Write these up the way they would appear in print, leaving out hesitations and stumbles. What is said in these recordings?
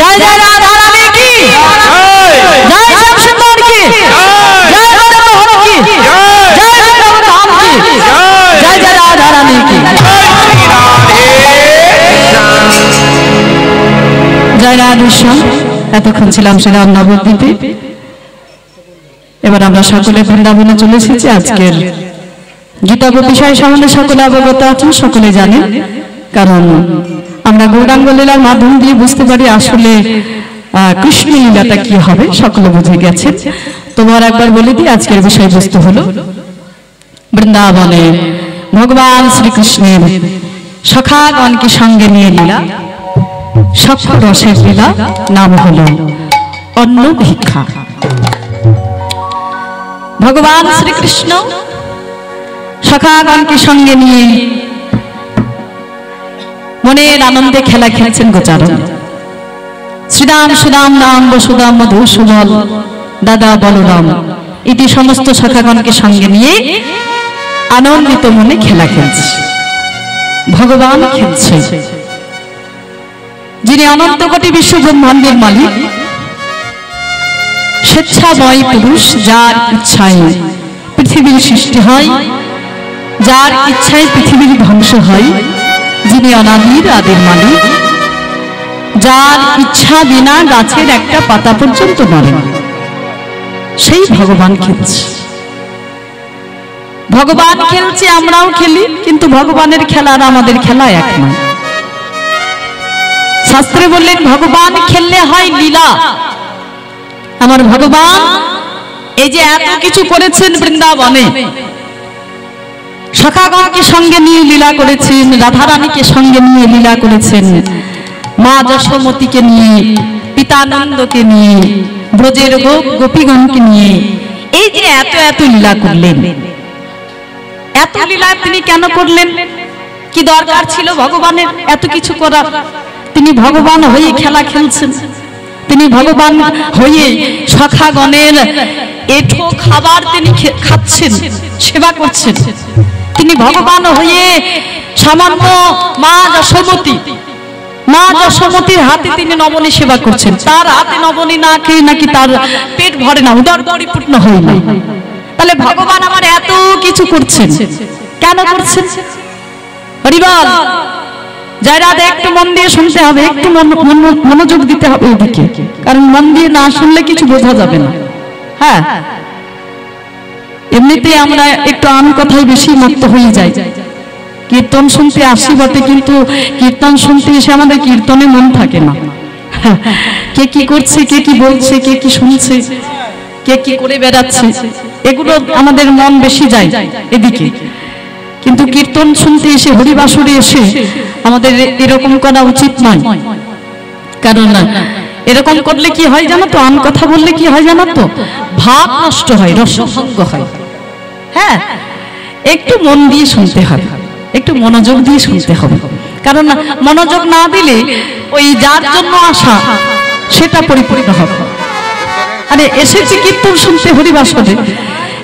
जय जय राधा रानी की जय श्याम सुंदर की जय मदन मोहन की जय वृंदावन धाम की जय जय राधा रानी की जय राधे श्याम। এতক্ষণ ছিলাম শ্রীরাম নবদ্বীপে। এবার আমরা সকলে বৃন্দাবনে চলে এসেছি। আজকের গীতা বিষয় সম্বন্ধে সকলে অবগত আছেন, সকলে জানেন, কারণ আমরা গৌরাঙ্গ লীলার মাধ্যম দিয়ে বুঝতে পারি আসলে কৃষ্ণ লীলাটা কি হবে, সকলে বুঝে গেছেন। তোমার একবার বলে দিই আজকের বিষয়বস্তু হলো বৃন্দাবনে ভগবান শ্রীকৃষ্ণের সখাগণকে সঙ্গে নিয়ে লীলা, সপ্ত রসের লীলা, নাম হলো অন্ন ভিক্ষা। ভগবান শ্রীকৃষ্ণ সখাগণকে সঙ্গে নিয়ে মনের আনন্দে খেলা খেলছেন গোচারণ। শ্রীরাম সুদাম নাম বসুদাম মধু সুবল দাদা বলরাম ইতি সমস্ত সখাগণকে সঙ্গে নিয়ে আনন্দিত মনে খেলা খেলছে। ভগবান খেলছে, যিনি অনন্ত কোটি বিশ্ব ব্রহ্মাণ্ডের মালিক, স্বেচ্ছাময় পুরুষ, যার ইচ্ছায় পৃথিবীর সৃষ্টি হয়, যার ইচ্ছায় পৃথিবীর ধ্বংস হয়, যিনি অনাদির আদির মালিক, যার ইচ্ছা বিনা গাছের একটা পাতা পর্যন্ত নড়ে না, সেই ভগবান খেলছে। ভগবান খেলছে, আমরাও খেলি, কিন্তু ভগবানের খেলা আর আমাদের খেলা এক নয়। শাস্ত্রে বললেন ভগবান খেললে হয় লীলা। আমার ভগবান এই যে এত কিছু করেছেন বৃন্দাবনে, সখাগণকে সঙ্গে নিয়ে লীলা করেছেন, রাধারানীকে সঙ্গে নিয়ে লীলা করেছেন, মা যশোমতীকে নিয়ে, পিতানন্দকে নিয়ে, ব্রজের গোপীগণকে নিয়ে, এই যে এত এত লীলা করলেন, এত লীলা তিনি কেন করলেন? কি দরকার ছিল ভগবানের এত কিছু করার? তিনি ভগবান হয়ে খেলা খেলছেন, তিনি ভগবান হয়ে সখাগণের এঠো খাবার তিনি খাচ্ছেন, সেবা করছেন। তিনি ভগবান হয়ে সামান্য মা যশোমতীর হাতে তিনি নবনী সেবা করছেন। তার হাতে নবনী না খেয়ে নাকি তার পেট ভরে না, উদর পরিপূর্ণ হয় না। তাহলে ভগবান আমার এত কিছু করছেন, কেন করছেন? হরি বল। যারা একটু মন দিয়ে শুনতে হবে, একটু মনোযোগ দিতে হবে ওদিকে, কারণ মন দিয়ে না শুনলে কিছু বোঝা যাবে না। হ্যাঁ, এমনিতে আমরা একটু আন কথায় বেশি মত্ত হয়ে যাই। কীর্তন শুনতে আসি বটে, কিন্তু কীর্তন শুনতে এসে আমাদের কীর্তনে মন থাকে না। কে কি করছে, কে কি বলছে, কে কি শুনছে, কে কি করে বেড়াচ্ছে, এগুলো আমাদের মন বেশি যায় এদিকে। কিন্তু কীর্তন শুনতে এসে, হরিবাসরে এসে আমাদের এরকম করা উচিত নয়। কারণ এরকম করলে কি হয় জানো তো, আন কথা বললে কি হয় জানো তো, ভাব নষ্ট হয়, রসভঙ্গ হয়। হ্যাঁ, একটু মন দিয়ে শুনতে হবে, একটু মনোযোগ দিয়ে শুনতে হবে। কারণ মনোযোগ না দিলে ওই যার জন্য আসা সেটা পরিপূর্ণ হবে। আরে এসেছি কীর্তন শুনতে হরিবাসরে,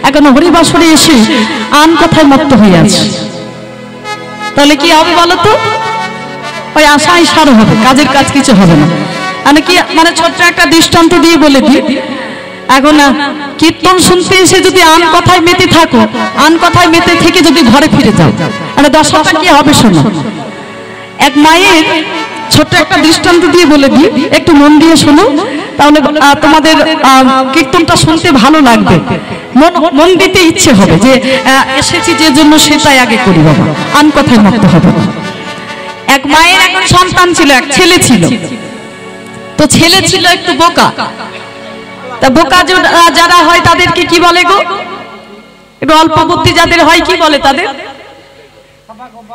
এখন হরিবাসরে এসে আন কথায় মত্ত হয়ে আছে, তাহলে কি হবে বলো তো? ওই আশাই সার হবে, কাজের কাজ কিছু হবে না। মানে ছোট্ট একটা দৃষ্টান্ত দিয়ে বলে দিই, এখন কীর্তন শুনতে এসে যদি আন কথায় মেতে থাকো, আন কথায় মেতে থেকে যদি ঘরে ফিরে যাও, আরে দশাটা কি হবে শোনো। এক মায়ের ছোট্ট একটা দৃষ্টান্ত দিয়ে বলে দিই, একটু মন দিয়ে শোনো, তাহলে তোমাদের কীর্তনটা শুনতে ভালো লাগবে, মন দিতে ইচ্ছে হবে যে এসেছি যে জন্য সেটাই আগে করি বাবা, আন কথায় মত হবে। এক মায়ের এখন সন্তান ছিল, এক ছেলে ছিল। তো ছেলে ছিল একটু বোকা। তা বোকা যারা হয় তাদেরকে কি বলে গো? একটু অল্প বুদ্ধি যাদের হয় কি বলে তাদের?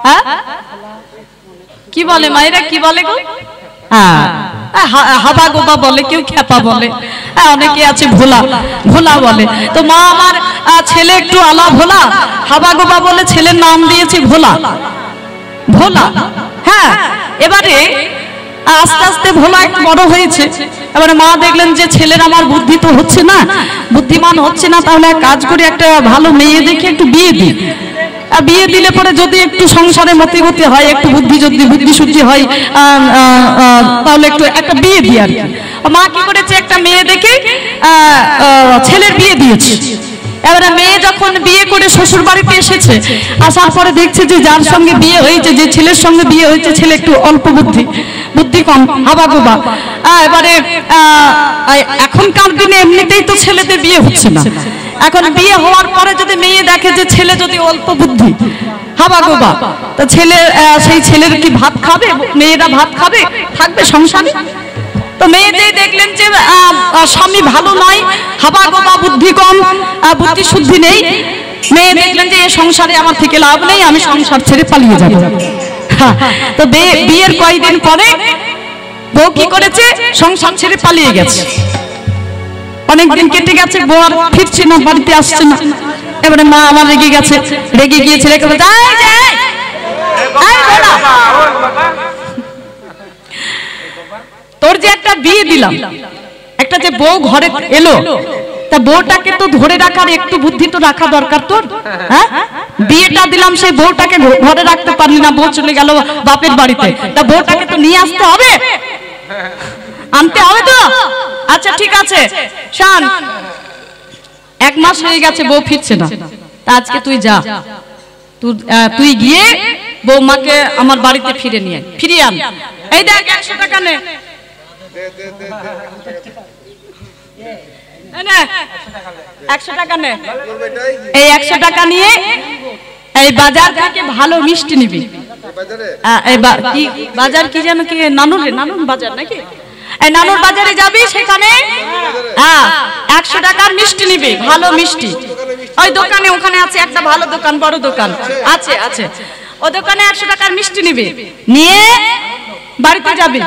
হ্যাঁ, কি বলে মায়েরা, কি বলে গো? হাবা গোবা বলে, কেউ খেপা বলে, অনেকে আছে ভোলা ভোলা বলে। তো মা আমার ছেলে একটু আলা ভোলা, হাবা গোবা বলে ছেলের নাম দিয়েছে ভোলা ভোলা। হ্যাঁ, এবারে আস্তে আস্তে ভোলা একটু বড় হয়েছে। এবারে মা দেখলেন যে ছেলের আমার বুদ্ধি তো হচ্ছে না, বুদ্ধিমান হচ্ছে না, তাহলে কাজ করে একটা ভালো মেয়ে দেখে একটু বিয়ে দিই। বিয়ে দিলে পরে যদি একটু সংসারে মতি গতি হয়, একটু বুদ্ধি শুদ্ধি হয়, তাহলে একটু একটা বিয়ে দিয়ে আর কি। মা কি করেছে, একটা মেয়ে দেখে ছেলের বিয়ে দিয়েছে। এবারে মেয়ে যখন বিয়ে করে শ্বশুর বাড়িতে এসেছে, আসার পরে দেখছে যে যার সঙ্গে বিয়ে হয়েছে, যে ছেলের সঙ্গে বিয়ে হয়েছে, ছেলে একটু অল্প বুদ্ধি কম, হাবাগোবা। এবারে এখনকার দিনে এমনিতেই তো ছেলেদের বিয়ে হচ্ছে না, এখন বিয়ে হওয়ার পরে যদি মেয়ে দেখে যে ছেলে যদি অল্প বুদ্ধি, হাবাগোবা, তা সেই ছেলের কি ভাত খাবে? মেয়েরা ভাত খাবে, থাকবে সংসারে? তো মেয়েদের দেখলেন যে স্বামী ভালো নয়, হাবাগোবা, বুদ্ধি কম, বুদ্ধি শুদ্ধি নেই। মেয়ে দেখলেন যে এই সংসারে আমার থেকে লাভ নেই, আমি সংসার ছেড়ে পালিয়ে যাব। তো বিয়ের কয়েকদিন পরে বউ কি করেছে, সংসার ছেড়ে পালিয়ে গেছে। অনেকদিন কেটে গেছে, বউ আর ফিরছে না, বাড়িতে আসছে না। এবারে মা আমার রেগে গেছে, রেগে গিয়ে ছেলেকে বলে, তোর যে একটা বিয়ে দিলাম, একটা যে বউ ঘরে এলো, তা বউটাকে তো ধরে রাখার একটু বুদ্ধি তো রাখা দরকার তোর। হ্যাঁ, বিয়েটা দিলাম, সেই বউটাকে ঘরে রাখতে পারলি না, বউ চলে গেল বাপের বাড়িতে, তা বউটাকে তো নিয়ে আসতে হবে, আনতে হবে তো। আচ্ছা ঠিক আছে, শান, 1 মাস হয়ে গেছে বউ ফিরছে না, তা আজকে তুই যা, তুই গিয়ে বৌমাকে আমার বাড়িতে ফিরিয়ে আন। এই দেখ 100 টাকা নে, 100 টাকা নে। এই 100 টাকা নিয়ে এই বাজার থেকে ভালো মিষ্টি নিবি। বাজার কি যেন, কি নানুর বাজার নাকি, এই নানুর বাজারে যাবি, সেখানে 100 টাকার মিষ্টি নিবি, ভালো মিষ্টি। ওই দোকানে, ওখানে আছে একটা ভালো দোকান, বড় দোকান আছে, ও দোকানে 100 টাকার মিষ্টি নিবি, নিয়ে বাড়িতে যাবি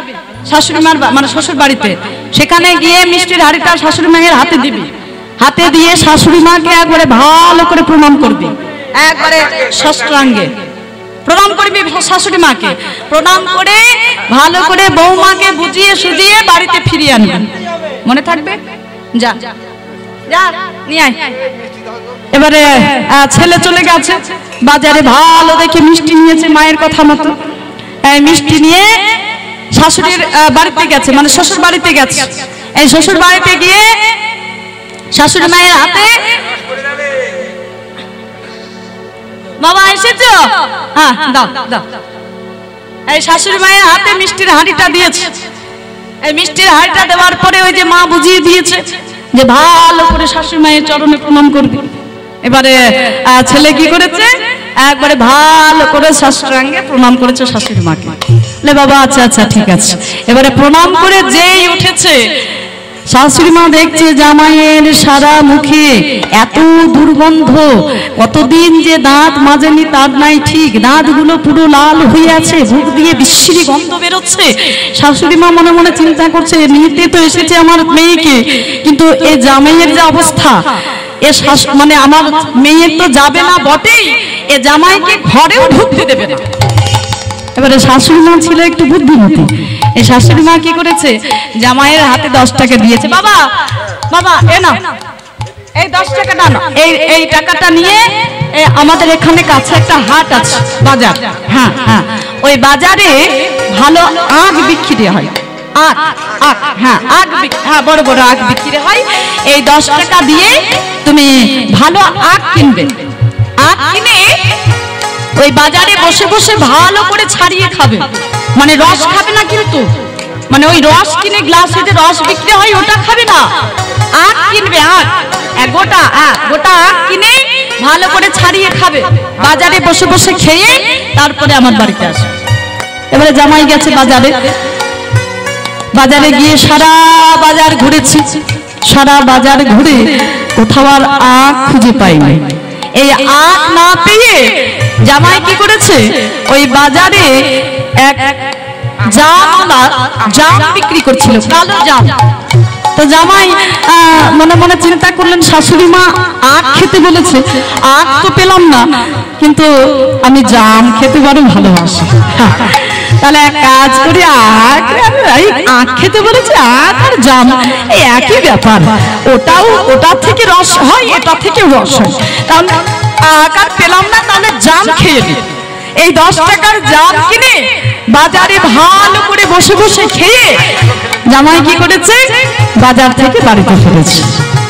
শাশুড়ি মার, মানে শ্বশুর বাড়িতে। সেখানে গিয়ে মিষ্টির হাড়িটা শাশুড়ি মায়ের হাতে দিবি, হাতে দিয়ে শাশুড়ি মাকে একবারে ভালো করে প্রণাম করবি, একবারে ষষ্ঠাঙ্গে প্রণাম করবি শাশুড়ি মাকে। প্রণাম করে ভালো করে বৌমাকে বুঝিয়ে সুজিয়ে বাড়িতে ফিরিয়ে আনবেন। মনে থাকবে? যা যা নিয়ে আয়। এবারে ছেলে চলে গেছে বাজারে, ভালো দেখে মিষ্টি নিয়েছে মায়ের কথা মতো। এই মিষ্টি নিয়ে শাশুড়ির বাড়িতে গেছে, মানে শ্বশুর বাড়িতে গেছে। এই শ্বশুর বাড়িতে গিয়ে শাশুড়ি মায়ের হাতে, বাবা এসেছো? হ্যাঁ দাও দাও। এই শাশুড়ি মায়ের হাতে মিষ্টির হাঁড়িটা দিয়েছে। এই মিষ্টির হাঁড়িটা দেওয়ার পরে ওই যে মা বুঝিয়ে দিয়েছে যে ভালো করে শাশুড়ি মায়ের চরণে প্রণাম করবি। এবারে ছেলে কি করেছে, একবারে ভালো করে ষষ্ঠাঙ্গে প্রণাম করেছে শাশুড়ি মাকে। লে বাবা, আচ্ছা আচ্ছা ঠিক আছে। এবারে প্রণাম করে যেই উঠেছে, শাশুড়ি মা দেখছে জামাইয়ের সারা মুখে এত দুর্গন্ধ, কতদিন যে দাঁত মাজেনি তার নাই ঠিক, দাঁতগুলো পুরো লাল হয়ে আছে, মুখ দিয়ে বিশ্রী গন্ধ বেরোচ্ছে। শাশুড়ি মা মনে মনে চিন্তা করছে, নিতে তো এসেছে আমার মেয়েকে, কিন্তু এ জামাইয়ের যে অবস্থা, এ মানে আমার মেয়ের তো যাবে না বটেই, এ জামাইকে ঘরেও ঢুকতে দেবে না। এবারে শাশুড়ি মা ছিল একটু বুদ্ধিমতী। এই শাশুড়ি মা কি করেছে, জামাইয়ের হাতে 10 টাকা দিয়েছে। বাবা বাবা এ না, এই 10 টাকাটা না, এই টাকাটা নিয়ে আমাদের এখানে কাছে একটা হাট আছে, বাজার, হ্যাঁ হ্যাঁ, ওই বাজারে ভালো আখ বিক্রি হয়, আখ, হ্যাঁ আখ, হ্যাঁ বড় বড় আখ বিক্রি হয়। এই 10 টাকা দিয়ে তুমি ভালো আখ কিনবে। আখ কিনে ওই বাজারে বসে বসে ভালো করে ছাড়িয়ে খাবে, মানে রস খাবে না কিন্তু, মানে ওই রস কিনে গ্লাসে যে রস বিক্রি হয় ওটা খাবে না, আখ কিনবে, আখ গোটা আখ কিনে ভালো করে ছাড়িয়ে খাবে, বাজারে বসে বসে খেয়ে তারপরে আমার বাড়িতে আসে। এবারে জামাই গেছে বাজারে, বাজারে গিয়ে সারা বাজার ঘুরেছি, সারা বাজার ঘুরে কোথাও আর আখ খুঁজে পাইনি। এই আখ না পেয়ে জামাই কি করেছে, ওই বাজারে এক জাম বিক্রি করছিল, কালো জাম। তো জামাই মনে মনে চিন্তা করলেন, শাশুড়ি মা আখ খেতে বলেছে, আখ তো পেলাম না, কিন্তু আমি জাম খেতে বড় ভালোবাসি। তাহলে এক কাজ করি, আখ খেতে বলেছে, আখ আর জাম এই একই ব্যাপার, ওটা থেকে রস হয়, এটা থেকে রস হয়, তাহলে আখ আর পেলাম না, তাহলে জাম খেয়ে নি। এই 10 টাকার জাম কিনে বাজারে ভালো করে বসে বসে খেয়ে জামাই কি করেছে, বাজার থেকে বাড়িতে ফিরেছে।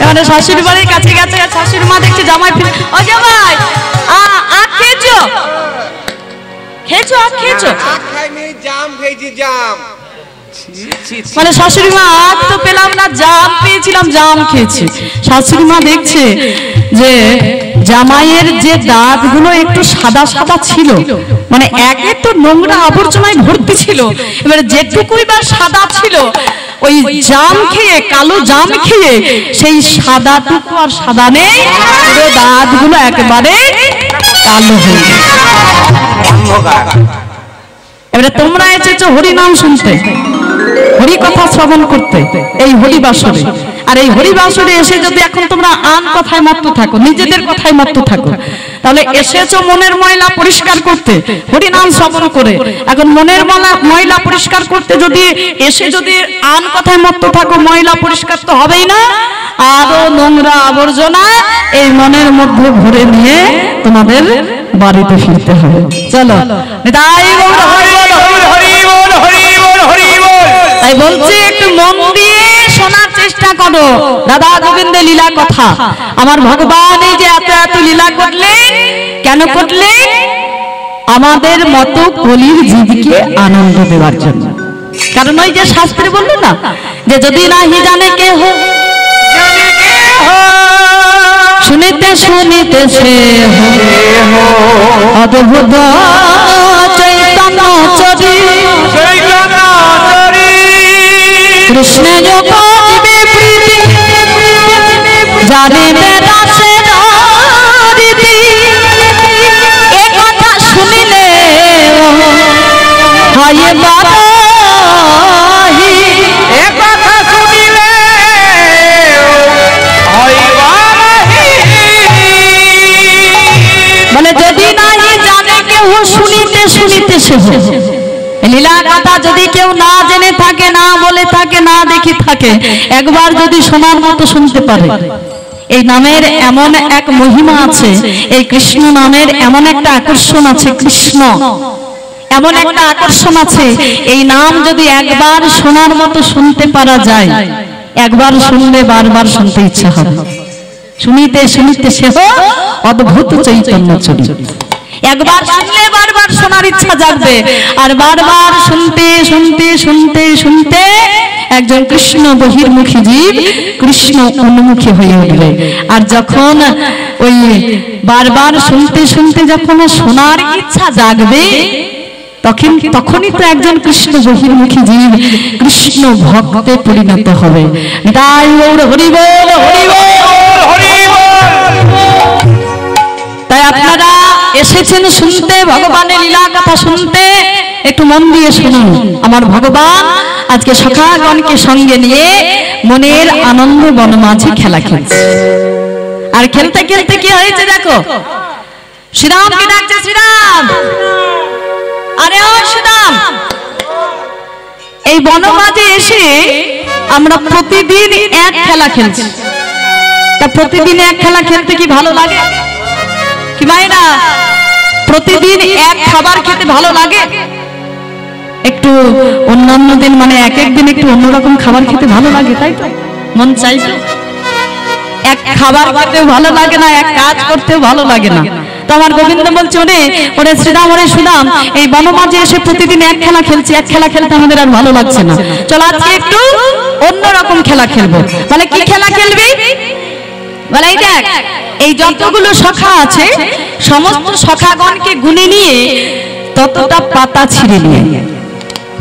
এবারে শাশুড়ি বাড়ির কাছে গেছে, শাশুড়ি মা দেখছে জামাই ফিরে, ও জামাই আখ খেয়েছো, খেয়েছো আখ খেয়েছো? জাম খেয়েছি, জাম। মানে শাশুড়ি মা আখ তো পেলাম না, জাম পেয়েছিলাম, জাম খেয়েছি। শাশুড়ি মা দেখছে যে জামাইয়ের যে দাঁতগুলো একটু সাদা সাদা ছিল, মানে একে তো নোংরা আবর্জনায় ভর্তি ছিল, এবারে যেটুকুই বা সাদা ছিল ওই জাম খেয়ে, কালো জাম খেয়ে সেই সাদাটুকু আর সাদা নেই, পুরো দাঁতগুলো একেবারে কালো হয়ে গেছে। এবারে তোমরা এসেছো হরি নাম শুনতে, হরি কথা শ্রবণ করতে এই হরি বাসরে, আর এই হরি বাসরে এসে যদি এখন তোমরা আন কথায় মত্ত থাকো, নিজেদের কথায় মত্ত থাকো, তাহলে এসেছো মনের ময়লা পরিষ্কার করতে হরি নাম শ্রবণ করে। এখন মনের ময়লা পরিষ্কার করতে যদি এসে যদি আন কথায় মত্ত থাকো, ময়লা পরিষ্কার তো হবেই না, আরো নোংরা আবর্জনা এই মনের মধ্যে ভরে নিয়ে তোমাদের বাড়িতে ফিরতে হবে। চলো, তাই বলছি একটু মন দিয়ে শোনার চেষ্টা করো রাধা গোবিন্দের লীলা কথা। আমার ভগবান এই যে এত এত লীলা করলেন, কেন করলেন? আমাদের মতো কলির জীবকে আনন্দ দেওয়ার জন্য। কারণ ওই যে শাস্ত্রে বললো না যে যদি নাহি জানে কেহ, শুনিতে শুনিতে সে অদ্ভুত চৈতন্য চরি কৃষ্ণ যোগ জীবে প্রীতি জানিবে রাসে রীতি। এ কথা শুনিলে হয় বারাহি, এ কথা শুনিলে হয় বারাহি। মানে যদি নাহি জানে কেউ, শুনিতে শুনিতে সে লীলা কথা যদি কেউ না জেনে থাকে, না বলে থাকে, না দেখে থাকে, একবার যদি শোনার মতো শুনতে পারে। এই নামের এমন এক মহিমা আছে, এই কৃষ্ণ নামের এমন একটা আকর্ষণ আছে, কৃষ্ণ এমন একটা আকর্ষণ আছে, এই নাম যদি একবার শোনার মতো শুনতে পারা যায়, একবার শুনলে বারবার শুনতে ইচ্ছা হবে। শুনিতে শুনিতে সে অদ্ভুত চৈতন্য চরি। একবার শুনলে বারবার শোনার ইচ্ছা জাগবে, আর বারবার শুনতে শুনতে শুনতে শুনতে একজন কৃষ্ণ বহির্মুখী জীব কৃষ্ণ উন্মুখী হয়ে উঠবে। আর যখন ওই বারবার শুনতে শুনতে যখন শোনার ইচ্ছা জাগবে, তখনই তো একজন কৃষ্ণ বহির্মুখী জীব কৃষ্ণ ভক্তে পরিণত হবে। তাই গৌর হরি বল, হরি বল, হরি বল। তাই আপনারা এসেছেন শুনতে, ভগবানের লীলা কথা শুনতে, একটু মন দিয়ে শুনুন। আমার ভগবান আজকে সখাগণকে সঙ্গে নিয়ে মনের আনন্দ বনমাঝে খেলা খেলছে। আর খেলতে খেলতে কি হয়েছে দেখো, শ্রীরামকে ডাকছে, শ্রীরাম, আরে ও শ্রীরাম। এই বনমাঝে এসে আমরা প্রতিদিন এক খেলা খেলছি। তা প্রতিদিন এক খেলা খেলতে কি ভালো লাগে কি মায়েরা? প্রতিদিন এক খাবার খেতে ভালো লাগে? একটু অন্যান্য দিন মানে এক এক দিন একটু অন্যরকম খাবার খেতে ভালো লাগে, তাই তো? মন চাই তো? এক খাবার খেতেও ভালো লাগে না, এক কাজ করতেও ভালো লাগে না। তো আমার গোবিন্দ বলছে, ওরে শ্রীরাম, ওরে সুদাম, এই বনমাঝে এসে প্রতিদিন এক খেলা খেলছি, এক খেলা খেলতে আমাদের আর ভালো লাগছে না, চলো আজকে একটু অন্যরকম খেলা খেলবো। বলে কি খেলা খেলবি? বলে এই দেখ, এই যতগুলো সখা আছে সমস্ত সখাগণকে গুনে নিয়ে ততটা পাতা ছিঁড়ে নিয়ে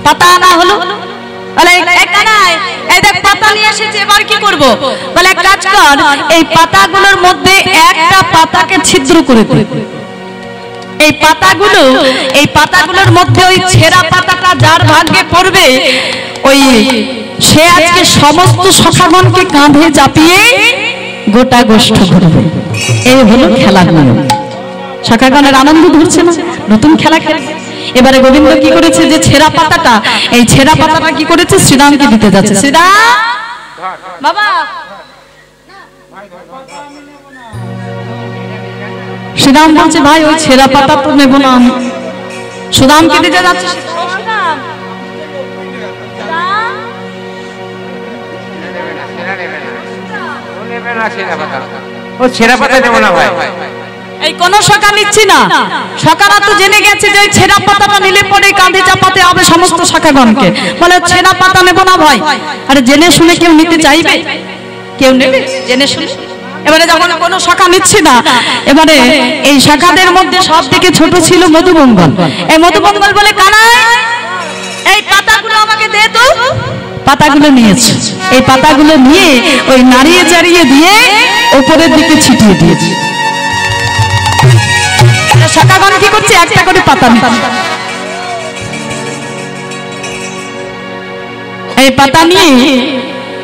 পাতা আনা হলো। বলে এই দেখ পাতা নিয়ে এসেছি, এবার কি করব? বলে এক কাজ কর, এই পাতাগুলোর মধ্যে একটা পাতাকে ছিদ্র করে দে। এই পাতাগুলোর মধ্যে ওই ছেঁড়া পাতাটা যার ভাগ্যে পড়বে, ওই সে আজকে সমস্ত সখাগণকে কাঁধে চাপিয়ে গোটা গোষ্ঠ ঘুরবে। এই হলো খেলাগুলো। সখাগণের আনন্দ ধরছে না, নতুন খেলা খেলে। এবারে গোবিন্দ কি করেছে, যে ছেঁড়া পাতাটা, এই ছেঁড়া পাতাটা কি করেছে, শ্রীরামকে দিতে যাচ্ছে। শ্রীরাম বাবা, শ্রীরাম বলছে ভাই ওই ছেঁড়া পাতা তো নেব না, আমি সুদামকে দিতে যাচ্ছে। এই কোন সখা নিচ্ছি না, সখারা তো জেনে গেছে যে ছেঁড়া পাতাটা নিলে পরে কাঁধে চাপাতে হবে সমস্ত সখাগণকে, বলে ছেঁড়া পাতা নেব না ভাই। আরে জেনে শুনে কেউ নিতে চাইবে? কেউ নেবে জেনে শুনে? এবারে যখন কোনো শাখা নিচ্ছি না, এবারে এই শাখাদের মধ্যে সব থেকে ছোট ছিল মধুমঙ্গল। এই মধুমঙ্গল বলে কানাই এই পাতাগুলো আমাকে দে তো। পাতাগুলো নিয়েছে, এই পাতাগুলো নিয়ে ওই নাড়িয়ে চাড়িয়ে দিয়ে উপরের দিকে ছিটিয়ে দিয়েছে। শাখাগণ কি করছে, একটা করে পাতা নিচ্ছে। এই পাতা নিয়ে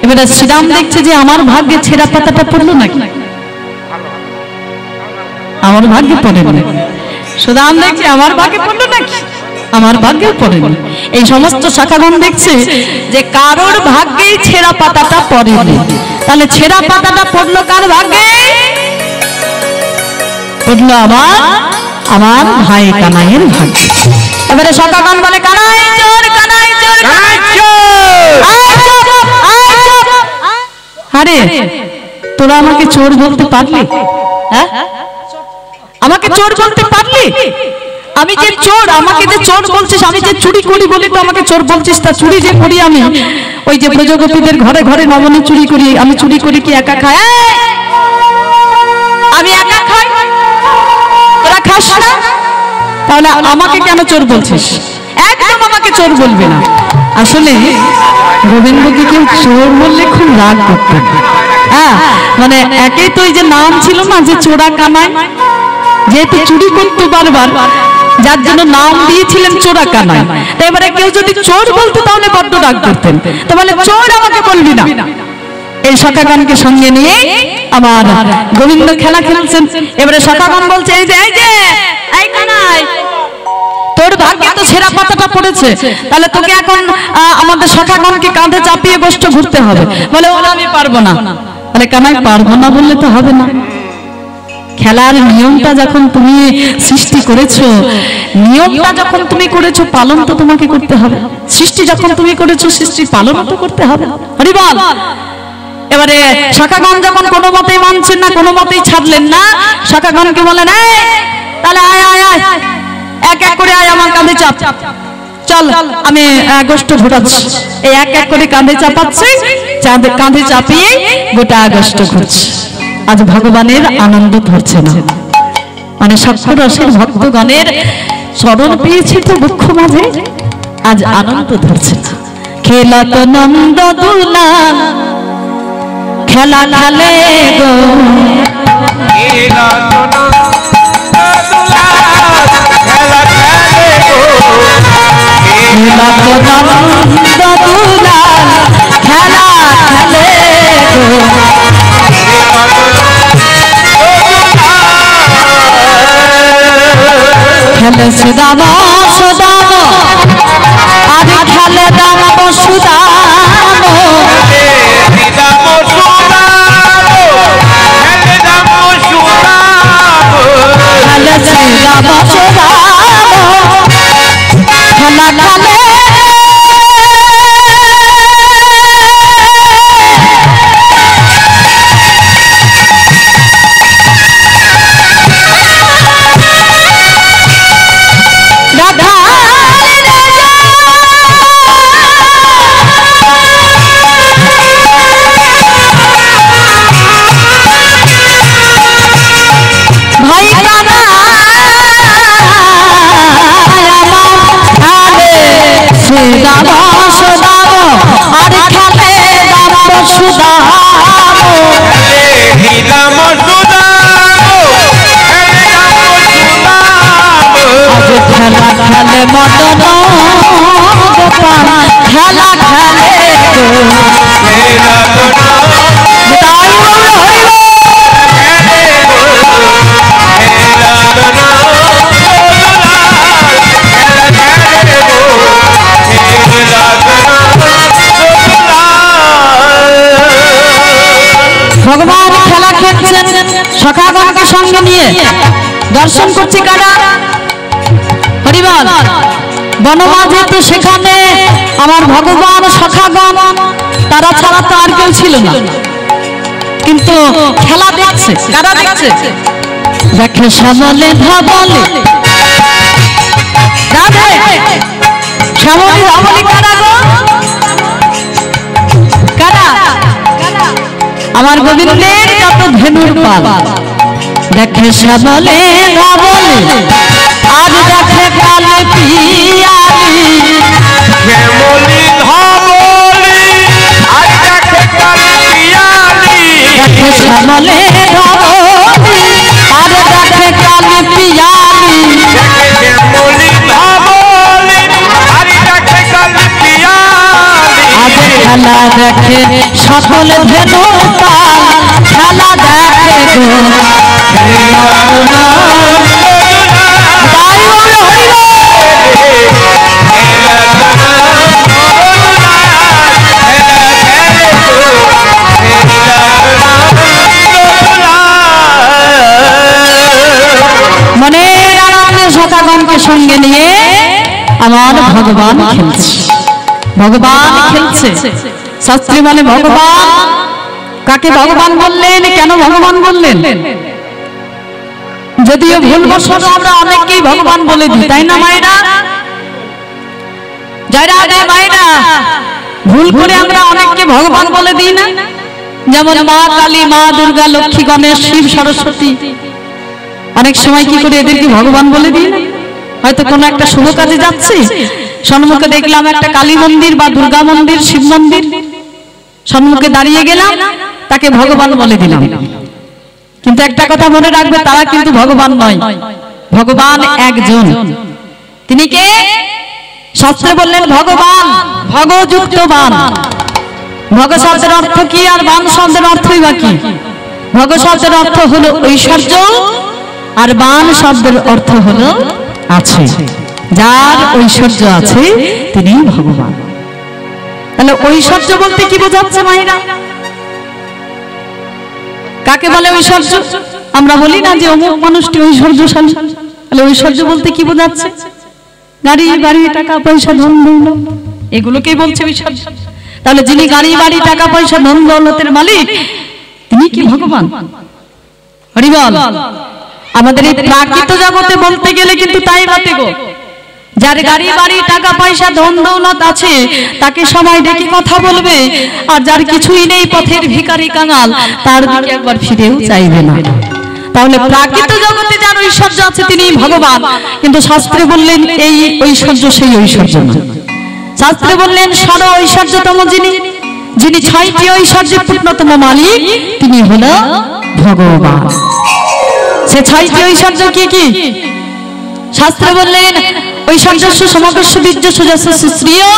এবারে শ্রীরাম দেখছে যে আমার ভাগ্যে ছেঁড়া পাতাটা পড়লো নাকি, আমার ভাগ্যে পড়েনি। সুদাম দেখছে আমার ভাগ্যে পড়লো নাকি, আমার ভাগ্যে পড়েনি। এই সমস্ত শাখাগণ দেখছে যে কারোর ভাগ্যেই ছেঁড়া পাতাটা পড়েনি, তাহলে ছেঁড়া পাতাটা পড়লো কার ভাগ্যে? পড়লো আমার ভাই কানাইয়ের ভাগ্যে। এবারে শাখাগণ বলে কানাই চোর, কানাই চোর, কানাই চোর। আরে তোরা আমাকে চোর বলতে পারলি? হ্যাঁ, আমাকে চোর বলতে পারলি? আমি যে চোর, আমাকে যে চোর বলছিস, আমি যে চুরি করি বলে তো আমাকে চোর বলছিস? তা চুরি যে করি আমি, ওই যে প্রজাপতিদের ঘরে ঘরে নবনী চুরি করি, আমি চুরি করি কি একা খাই? আমি একা খাই, তোরা খাস না, তাহলে আমাকে কেন চোর বলছিস? একদম আমাকে চোর বলবে না। আসলে গোবিন্দকে কেউ চোর বললে খুব রাগ করতেন। হ্যাঁ, মানে একেই তো এই যে নাম ছিল না যে চোরা কানাই, যেহেতু চুরি করতো বারবার, যার জন্য নাম দিয়েছিলেন চোরা কানাই। তো এবারে কেউ যদি চোর বলতো তাহলে বড্ড রাগ করতেন, তো বলে চোর আমাকে বলবি না। এই শাখাগণকে সঙ্গে নিয়ে আমার গোবিন্দ খেলা খেলছেন। এবারে শাখাগণ বলছে এই যে এই কানাই, তোর ভাগ্যে তো ছেঁড়া পাতাটা পড়েছে, তাহলে তোকে এখন আমাদের শাখাগণকে কাঁধে চাপিয়ে গোষ্ঠ ঘুরতে হবে। বলে ওরা আমি পারবো না। বলে কানাই পারবো না বললে তো হবে না, খেলার নিয়মটা যখন তুমি সৃষ্টি করেছো, নিয়মটা যখন তুমি করেছো, পালন তো তোমাকে করতে হবে। সৃষ্টি যখন তুমি করেছো, সৃষ্টি পালন তো করতে হবে। হরি বল। এবারে শাখাগণ যখন কোনো মতেই মানছেন না, কোনো মতেই ছাড়লেন না, শাখাগণকে বলেন এই তাহলে আয় আয় আয়, এক এক করে আয় আমার কাঁধে চাপ, চল আমি গোষ্ঠ ঘোরাচ্ছি। এই এক এক করে কাঁধে চাপাচ্ছে, কাঁধে চাপিয়ে গোটা গোষ্ঠ ঘুরছে। আজ ভগবানের আনন্দ ধরছে না, মানে সপ্তরসের ভক্তগণের স্মরণ পেয়েছি তো দুঃখ মাঝে, আজ আনন্দ ধরছে না। খেলা তো নন্দ দুলা খেলা খেলে গো, খেলা তো নন্দ দুলা খেলা খেলে গো, খেলা তো নন্দ দুলা খেলা খেলে গো, খেলে সুদাম সুদাম আর খেলে দাম সুদাম, খেলে শ্রীরাম সুদাম খেলা খেলে ভগবানকে সঙ্গে নিয়ে দর্শন করছে কারা? হরিবল। বনমাঝে তো সেখানে আমার ভগবান সখাগণ, তারা ছাড়া তো আর কেউ ছিল না, কিন্তু খেলা দেখছে। কারা দেখছে? দেখে শ্যামলে ধবলে রাধে শ্যামলী ধবলি কারা গো? কারা? আমার গোবিন্দের যত ধেনুর পাল। দেখে শ্যামলে ধবলে আর দেখে কালে পিয়ালি, শ্যামলী ধবলি আর দেখে কালে পিয়ালি, দেখে শ্যামলে ধবলি আর দেখে কালে পিয়ালি, শ্যামলী ধবলি আর দেখে কালে পিয়ালি। আজ খেলা দেখে সকল ধেনু পাল, খেলা দেখে গো তাই বলে হরিবল। মনের আনন্দে সখাগণকে সঙ্গে নিয়ে আমার ভগবান খেলছে, ভগবান খেলছে। শাস্ত্রী বলে ভগবান কাকে ভগবান বললেন, কেন ভগবান বললেন? যদিও ভুলবশত আমরা অনেককেই ভগবান বলে দিই, তাই না মায়েরা? যারা মায়েরা ভুল করে আমরা অনেককে ভগবান বলে দিই না? যেমন মা কালী, মা দুর্গা, লক্ষ্মী, গণেশ, শিব, সরস্বতী, অনেক সময় কি করে এদেরকে ভগবান বলে দিই না? হয়তো কোনো একটা শুভ কাজে যাচ্ছি, সম্মুখে দেখলাম একটা কালী মন্দির বা দুর্গা মন্দির, শিব মন্দির, সম্মুখে দাঁড়িয়ে গেলাম, তাকে ভগবান বলে দিলাম। কিন্তু একটা কথা মনে রাখবে, তারা কিন্তু ভগবান নয়, ভগবান একজন। তিনি কে? শাস্ত্রে বললেন ভগবান, ভগযুক্ত বান। ভগ শব্দের অর্থ কি আর বান শব্দের অর্থই বা কি? ভগ শব্দের অর্থ হলো ঐশ্বর্য, আর বান শব্দের অর্থ হলো আছে। যার ঐশ্বর্য আছে তিনি ভগবান। তাহলে ঐশ্বর্য বলতে কি বোঝাচ্ছে মায়েরা? কাকে বলে ঐশ্বর্য? আমরা বলি না যে অমুক মানুষটি ঐশ্বর্যশালী, তাহলে ঐশ্বর্য বলতে কি বোঝাচ্ছে? গাড়ি বাড়ি, টাকা পয়সা, ধন দৌলত, এগুলোকেই বলছে ঐশ্বর্য। তাহলে যিনি গাড়ি বাড়ি, টাকা পয়সা, ধন দৌলতের মালিক, তিনি কি ভগবান? হরিবল। আমাদের এই প্রাকৃত জগতে বলতে গেলে কিন্তু তাই বটে গো। যার গাড়ি বাড়ি, টাকা পয়সা, ধন দৌলত আছে, তাকে সবাই ডেকে কথা বলবে, আর যার কিছুই নেই, পথের ভিখারি কাঙাল, তার দিকে একবার ফিরেও চাইবে না। তাহলে প্রাকৃত জগতে যার ঐশ্বর্য আছে তিনি ভগবান। কিন্তু শাস্ত্রে বললেন এই ঐশ্বর্য সেই ঐশ্বর্য না। শাস্ত্রে বললেন সর ঐশ্বর্যতম যিনি, যিনি 6টি ঐশ্বর্যের পূর্ণতম মালিক, তিনি হলো ভগবান। সে 6টি ঐশ্বর্য কি কি? শাস্ত্রে বললেন ঐশ্বর্যস্য সমগ্রস্য বীর্য সুজস্য শ্রিয়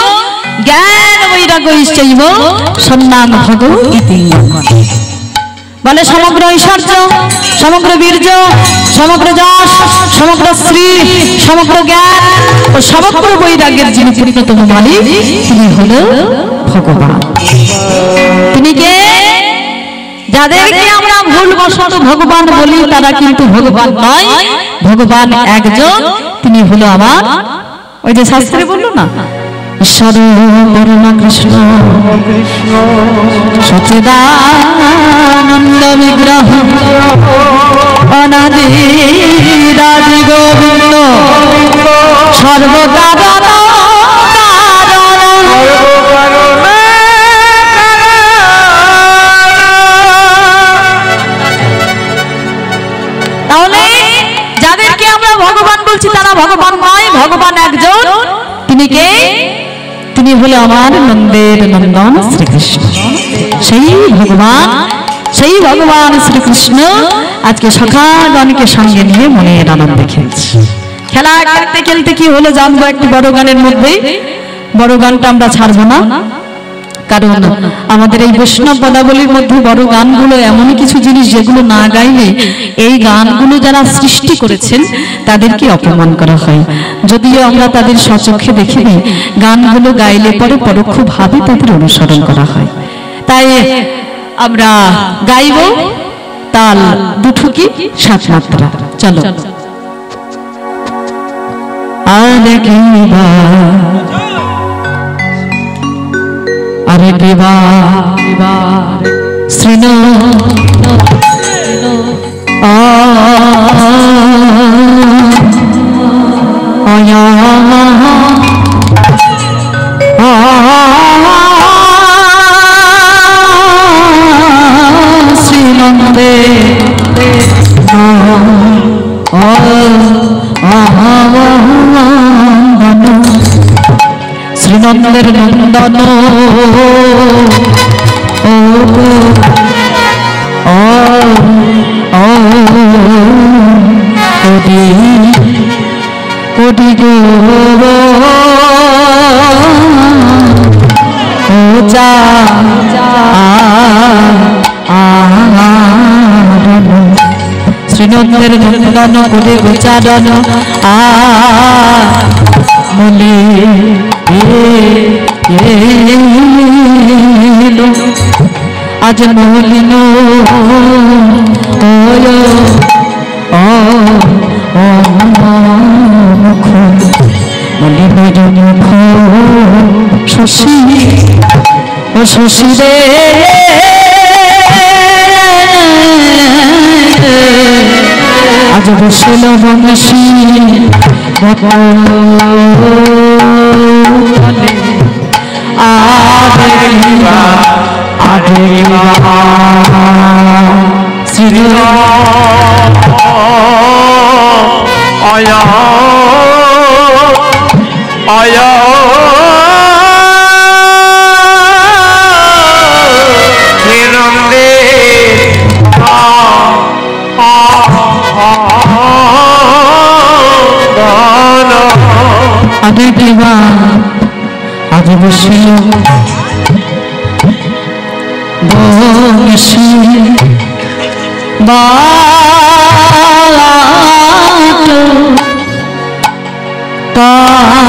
জ্ঞান বৈরাগ্যৈশ্চৈব সন্ন্যাং ভগ ইতি। বলে সমগ্র ঐশ্বর্য, সমগ্র বীর্য, সমগ্র যশ, সমগ্র শ্রী, সমগ্র জ্ঞান ও সমগ্র বৈরাগ্যের যিনি পূর্ণতম মালিক, তিনি হলো ভগবান। তিনি কে? যাদেরকে আমরা ভুলবশত ভগবান বলি, তারা কিন্তু ভগবান নয়, ভগবান একজন, তিনি হলো আমার ওই যে শাস্ত্রে বললো না, ঈশ্বর পরম কৃষ্ণ সচ্চিদানন্দ বিগ্রহ অনাদি রাধি গোবিন্দ সর্বকারণ ভগবান বলছি তারা ভগবান নয়, ভগবান একজন। তিনি কে? তিনি হলো আমার নন্দের নন্দন শ্রীকৃষ্ণ। সেই ভগবান, সেই ভগবান শ্রীকৃষ্ণ আজকে সখাগণকে সঙ্গে নিয়ে মনের আনন্দে খেলছে। খেলা খেলতে খেলতে কি হলো জানবো একটি বড় গানের মধ্যে। বড় গানটা আমরা ছাড়বো না, কারণ আমাদের এই বৈষ্ণব পদাবলীর মধ্যে বড় গানগুলো এমন কিছু জিনিস যেগুলো না গাইলে এই গানগুলো যারা সৃষ্টি করেছেন তাদেরকে অপমান করা হয়। যদিও আমরা তাদের স্বচক্ষে দেখিনি, গানগুলো গাইলে পরে পরোক্ষভাবে তাদের অনুসরণ করা হয়। তাই আমরা গাইব, তাল দুঠুকি 7 মাত্রা। চলো আরে কিবার শ্রীন শ্রীনন্দে শ্রীনন্দের নন্দন কোটি গো শ্রীনন্দের নন্দন কোটি গোচারণ মনে আজ মলিন মলিন শশী ও শশী রে আজ বসিল বংশী শ্রী আয়া আয়া আগে দেবা আজ বসিল বংশী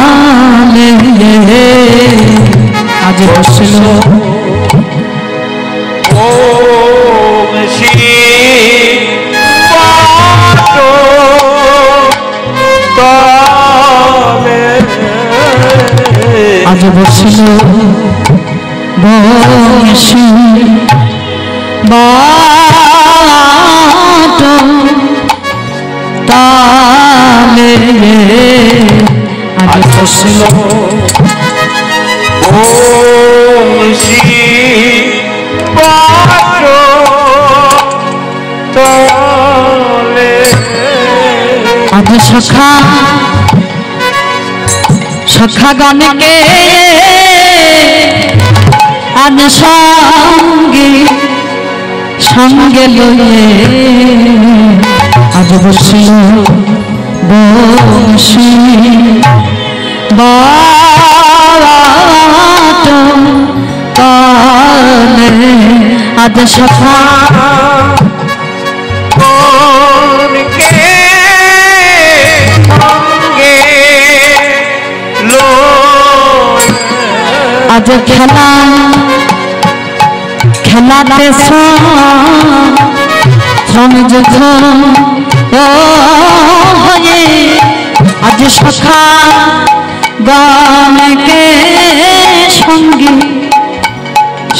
তালে আজ বসিল আজ বসিল বংশী বাট তালে আজ বসিল বংশী বাট তালে আজ সখা সখা গণকে আজ সঙ্গে সঙ্গে লয়ে আজ বসিল বংশী বাট তালে আজ সখা আজ খেলা খেলাতে সংযুক্ত হয়ে আজ সখা গানকে সঙ্গে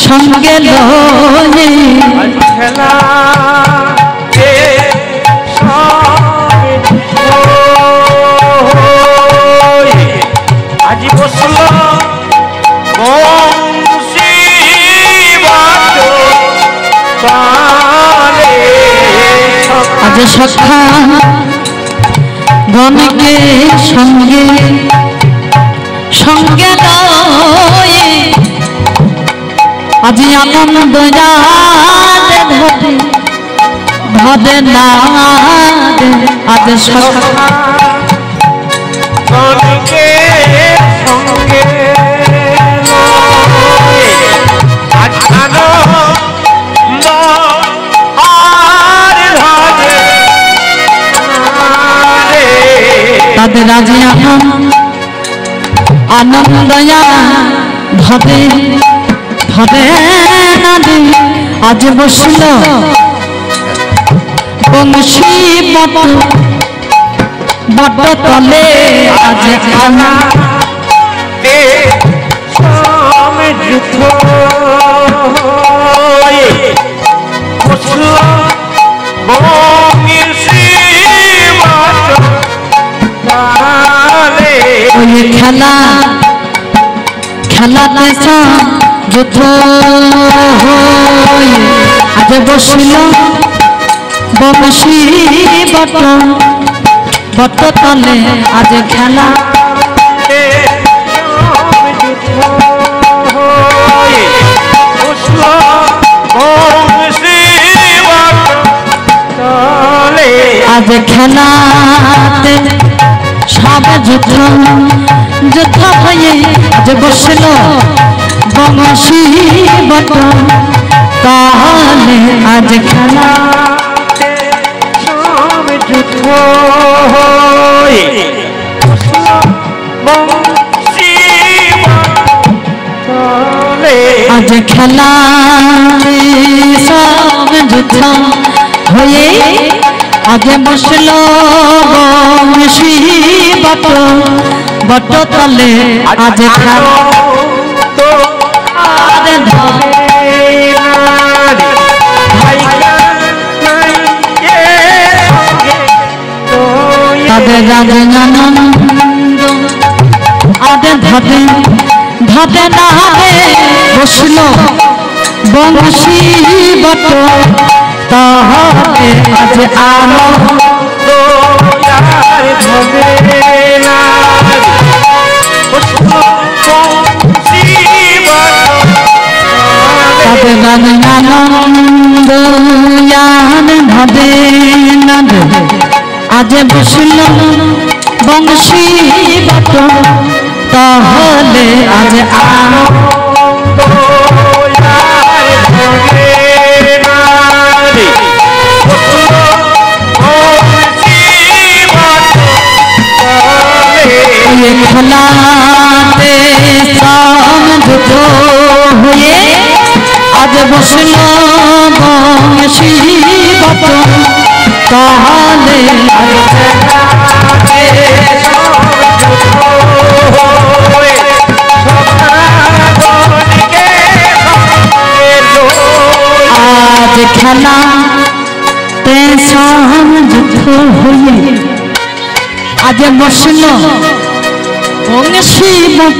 সঙ্গে লয়ে খেলা আজি বসল বংশী বাট তালে আজ সখা গণকে সঙ্গে সঙ্গে লয়ে আজি আনন্দ ধরে ধরে না আজ সখা গণকে সঙ্গে আজ আনন্দ আর ধরে তাদের আজি আনন্দয়া ধরে ধরে না আজ বসল বংশী বট তলে আজ খেলা যুদ্ধ খেলা খেলাতে যুদ্ধ আজ বসিল বংশী বট তলে আজ খেলা আজ খেলাতে সব যুদ্ধ হয়ে আজ বসল বংশী বট তাহলে আজ খেলা সব যুদ্ধ হয়ে আজ খেলা সব যুদ্ধ হয়ে আগে বসল বংশী বট তলে আজ খেলা তাদের রাজনানন্দ আদে ধরে না বসল বংশী বট তাহলে আজ আনন্দ তাদের রাজনানন্দ ধরে আজ বসল বংশী বট তাহলে আজ আনন্দ খেলাতে সমযুদ্ধ হয়ে আজ বসল বংশী বট তাহলে আজ খেলা সমযুদ্ধ হয়ে আজ বসল বংশী বট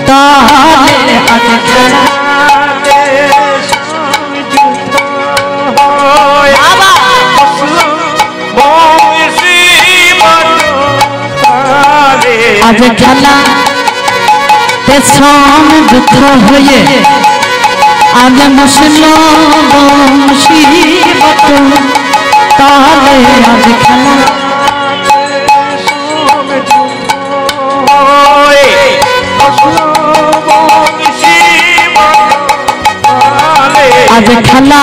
তাহলে আজ খেলা আজ খেলা সমযুদ্ধ হয়ে আজ বসল বংশী বট তাহলে আজ খেলা আজ খেলা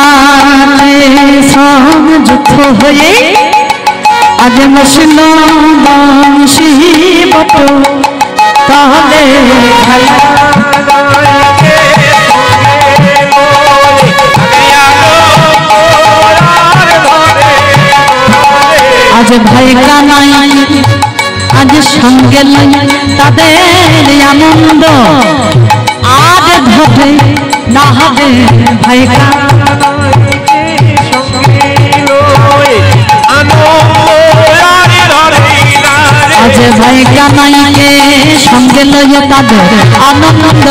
সমযুদ্ধ হয়ে আজ বসল বংশী বট তাহলে খেলা আজ ভয় কানাই আজ সঙ্গে তাদের আনন্দ আজ ধরে না হবে ভয় আজ ভয় কানাইকে সঙ্গে লয় তাদের আনন্দ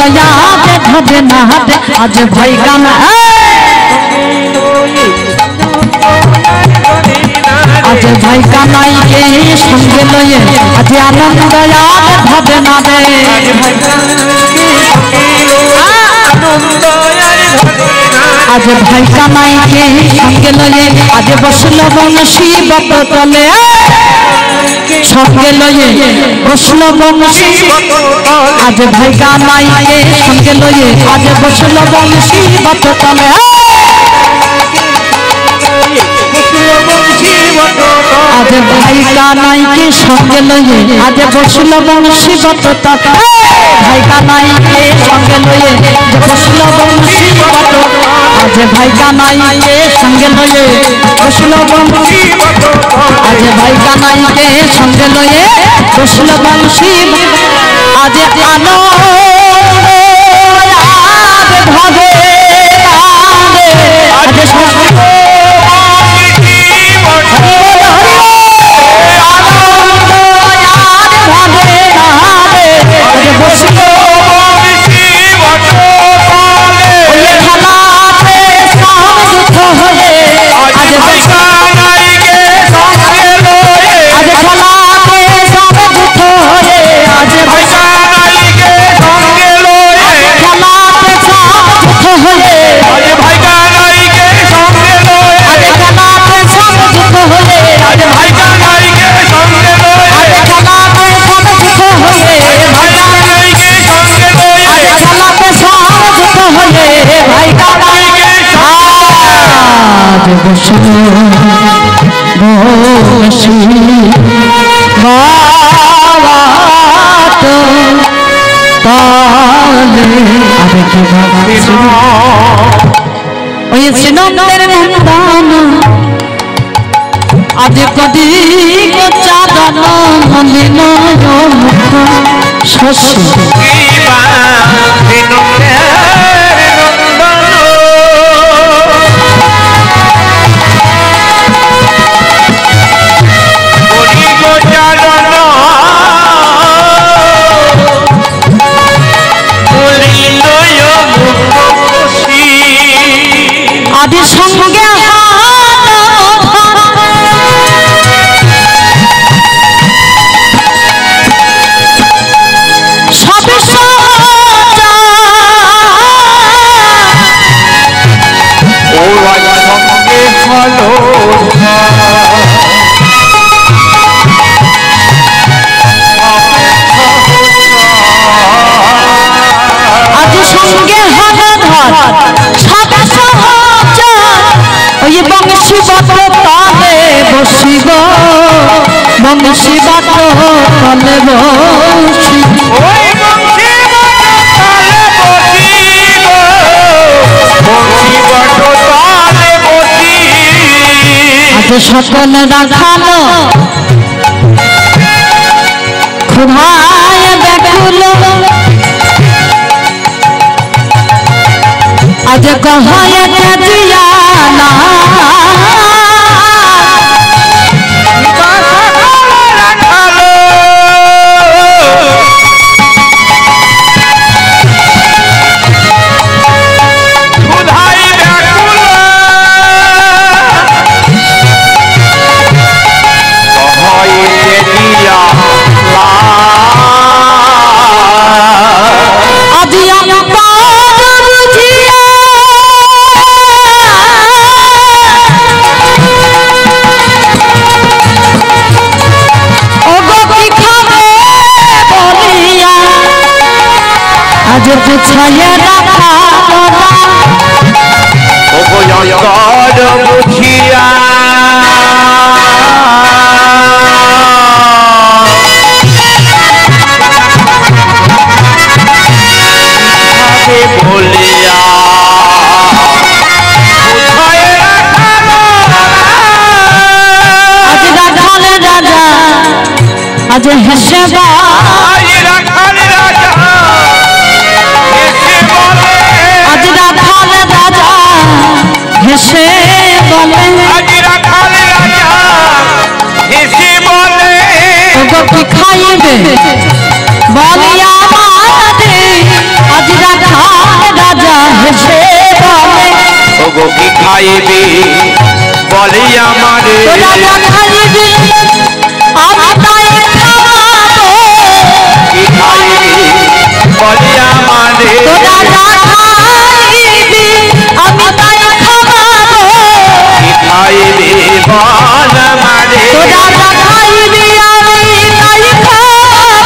আজ ধরে না হবে আজ ভয় কানা আজ ভাই কানাইকে সঙ্গে লয়ে আজ আনন্দ ভাবে না দে আজ ভাই কানাইকে সঙ্গে লয়ে আজ বসল বংশী বট তলে সঙ্গে লয়ে বসল বংশী আজ ভাই কানাইকে সঙ্গে লয়ে আজ বসল বংশী বট তলে আজ ভাই কানাইকে সঙ্গে লয়ে আজ বসল বংশী বট তলে ভাই কানাইকে সঙ্গে লয়ে বসল বংশী বট আজ আজ ভাই কানাইকে সঙ্গে লয়ে বসল বংশী আজ ভাই কানাইকে সঙ্গে লয়ে বসল বংশী আজ আনো ভাবে আজ आज कदी चादन मलिन शशि आदि संगे बंशी बात तले बसी आज सकल राखालो खुदाय व्याकुल आज कहाय जियाना छाया रखा बुझिया बोलिया आज राखाल राजा आज हसबा हेसे बोले आज राखाल राजा हेसे बोले ओगो की खाइबे बोलिया मारे आज राखाल राजा हेसे बोले ओगो की खाइबे बोलिया मारे तो राजा खाइबे आज ताई खाबो की खाइबे बोलिया मारे तो राजा खाइबे आज ताई खाइबे बोल मारे तो राजा खाइबे आमी ताई खाबो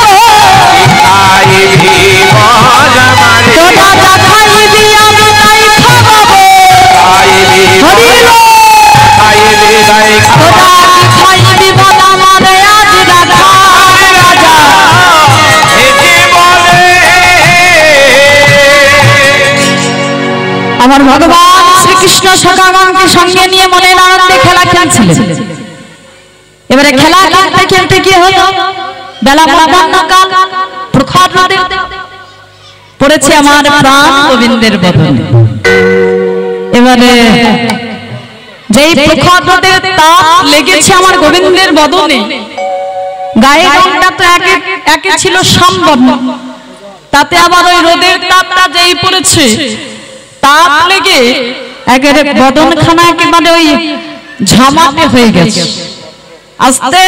खाइबे बोल मारे तो राजा खाइबे आमी ताई खाबो खाइबे हरिलो खाइबे ताई खाबो खाइबे बोल मारे आज राखाल राजा हेसे बोले আমার ভগবান শ্রীকৃষ্ণ সখাগণকে সঙ্গে নিয়ে মনের আনন্দে খেলা খেলছিলেন। এবারে খেলা খেলতে খেলতে কি হলো, বেলা মধ্যাহ্নকাল, প্রখর রোদে পড়েছে আমার প্রাণ গোবিন্দের বদনে। এবারে যেই প্রখর রোদের তাপ লেগেছে আমার গোবিন্দের বদনে, গায়ে রংটা তো একে ছিল শ্যামবর্ণ, তাতে আবার ওই রোদের তাপটা যেই পড়েছে, তাপ লেগে একেবারে বদনখানা একেবারে ওই ঝামাতে হয়ে গেছে। আস্তে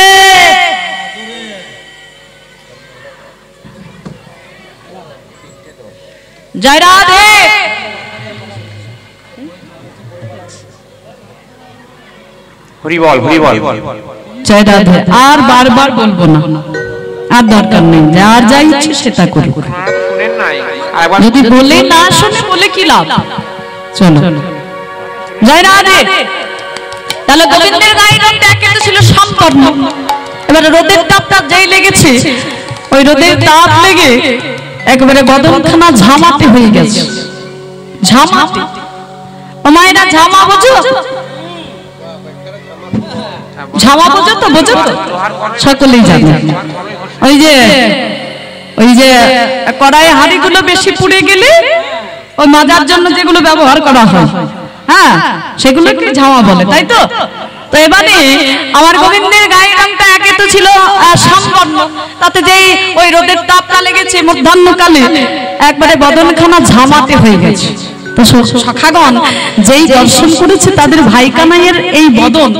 জয় রাধে। হরি বল, হরি বল। জয় রাধে। আর বারবার বলবো না, আর দরকার নেই, যার যা ইচ্ছে সেটা করুক। শুনেন নাই, যদি বলে না শুনে বলে কি লাভ। চলো জয় রাধে। তাহলে গোবিন্দের গায়ে রংটা একে তো ছিল শ্যামবর্ণ, এবারে রোদের তাপটা যেই লেগেছে, ওই রোদের তাপ লেগে একেবারে বদনখানা ঝামাতে হয়ে গেছে। ঝামাতে, ও মায়েরা ঝামা বোঝো? ঝামা বোঝো তো? বোঝো তো? সকলেই জানে। ওই যে কড়াই হাঁড়িগুলো বেশি পুড়ে গেলে ওই মাজার জন্য যেগুলো ব্যবহার করা হয়, হ্যাঁ, সেগুলোকে ঝামা বলে, তাই তো? তো এবারে আমার গোবিন্দের গায়ের রংটা একে তো ছিল শ্যামবর্ণ, তাতে যেই ওই রোদের তাপটা লেগেছে মধ্যাহ্নকালে, একবারে বদনখানা ঝামাতে হয়ে গেছে। তো সখাগণ যেই দর্শন করেছে, তাদের ভাই কানাইয়ের এই বদন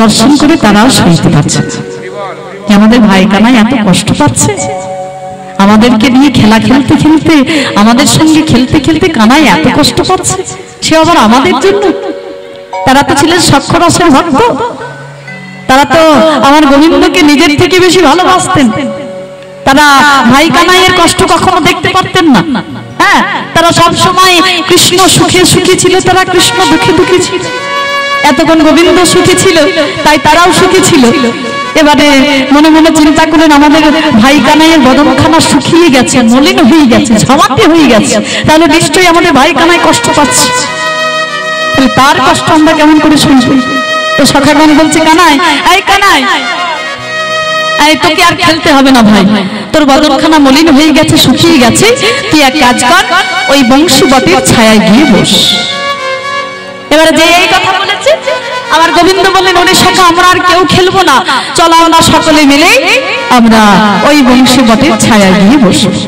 দর্শন করে তারাও সইতে পারছে না। আমাদের ভাই কানাই এত কষ্ট পাচ্ছে, আমাদেরকে নিয়ে খেলা খেলতে খেলতে, আমাদের সঙ্গে খেলতে খেলতে কানাই এত কষ্ট পাচ্ছে, সে আবার আমাদের জন্য। তারা তো ছিলেন সক্ষরসের ভক্ত, তারা তো আমার গোবিন্দকে নিজের থেকে বেশি ভালোবাসতেন। তারা ভাই কানাইয়ের কষ্ট কখনো দেখতে পারতেন না। হ্যাঁ, তারা সব সময় কৃষ্ণ সুখে সুখী ছিল, তারা কৃষ্ণ দুঃখে দুঃখী ছিল। এতক্ষণ গোবিন্দ সুখী ছিল, তাই তারাও সুখী ছিল। এবারে মনে মনে চিন্তা করেন, আমাদের ভাই কানাইয়ের বদনখানা শুকিয়ে গেছে, মলিন হয়ে গেছে, ঝামাতে হয়ে গেছে, তাহলে নিশ্চয়ই আমাদের ভাই কানাই কষ্ট পাচ্ছে। তার কষ্ট আমরা কেমন করে শুনবো? তো সখাগণ বলছে, কানাই, এই কানাই, এই তোকে আর খেলতে হবে না ভাই, তোর বদনখানা মলিন হয়ে গেছে, শুকিয়ে গেছে, তুই এক কাজ কর, ওই বংশী বটের ছায়ায় গিয়ে বস। এবারে যে এই কথা বলেছে, আমার গোবিন্দ বললেন, ওরে সখা, আমরা আর কেউ খেলবো না, চলো আমরা সকলে মিলে আমরা ওই বংশী বটের ছায়ায় গিয়ে বসবো।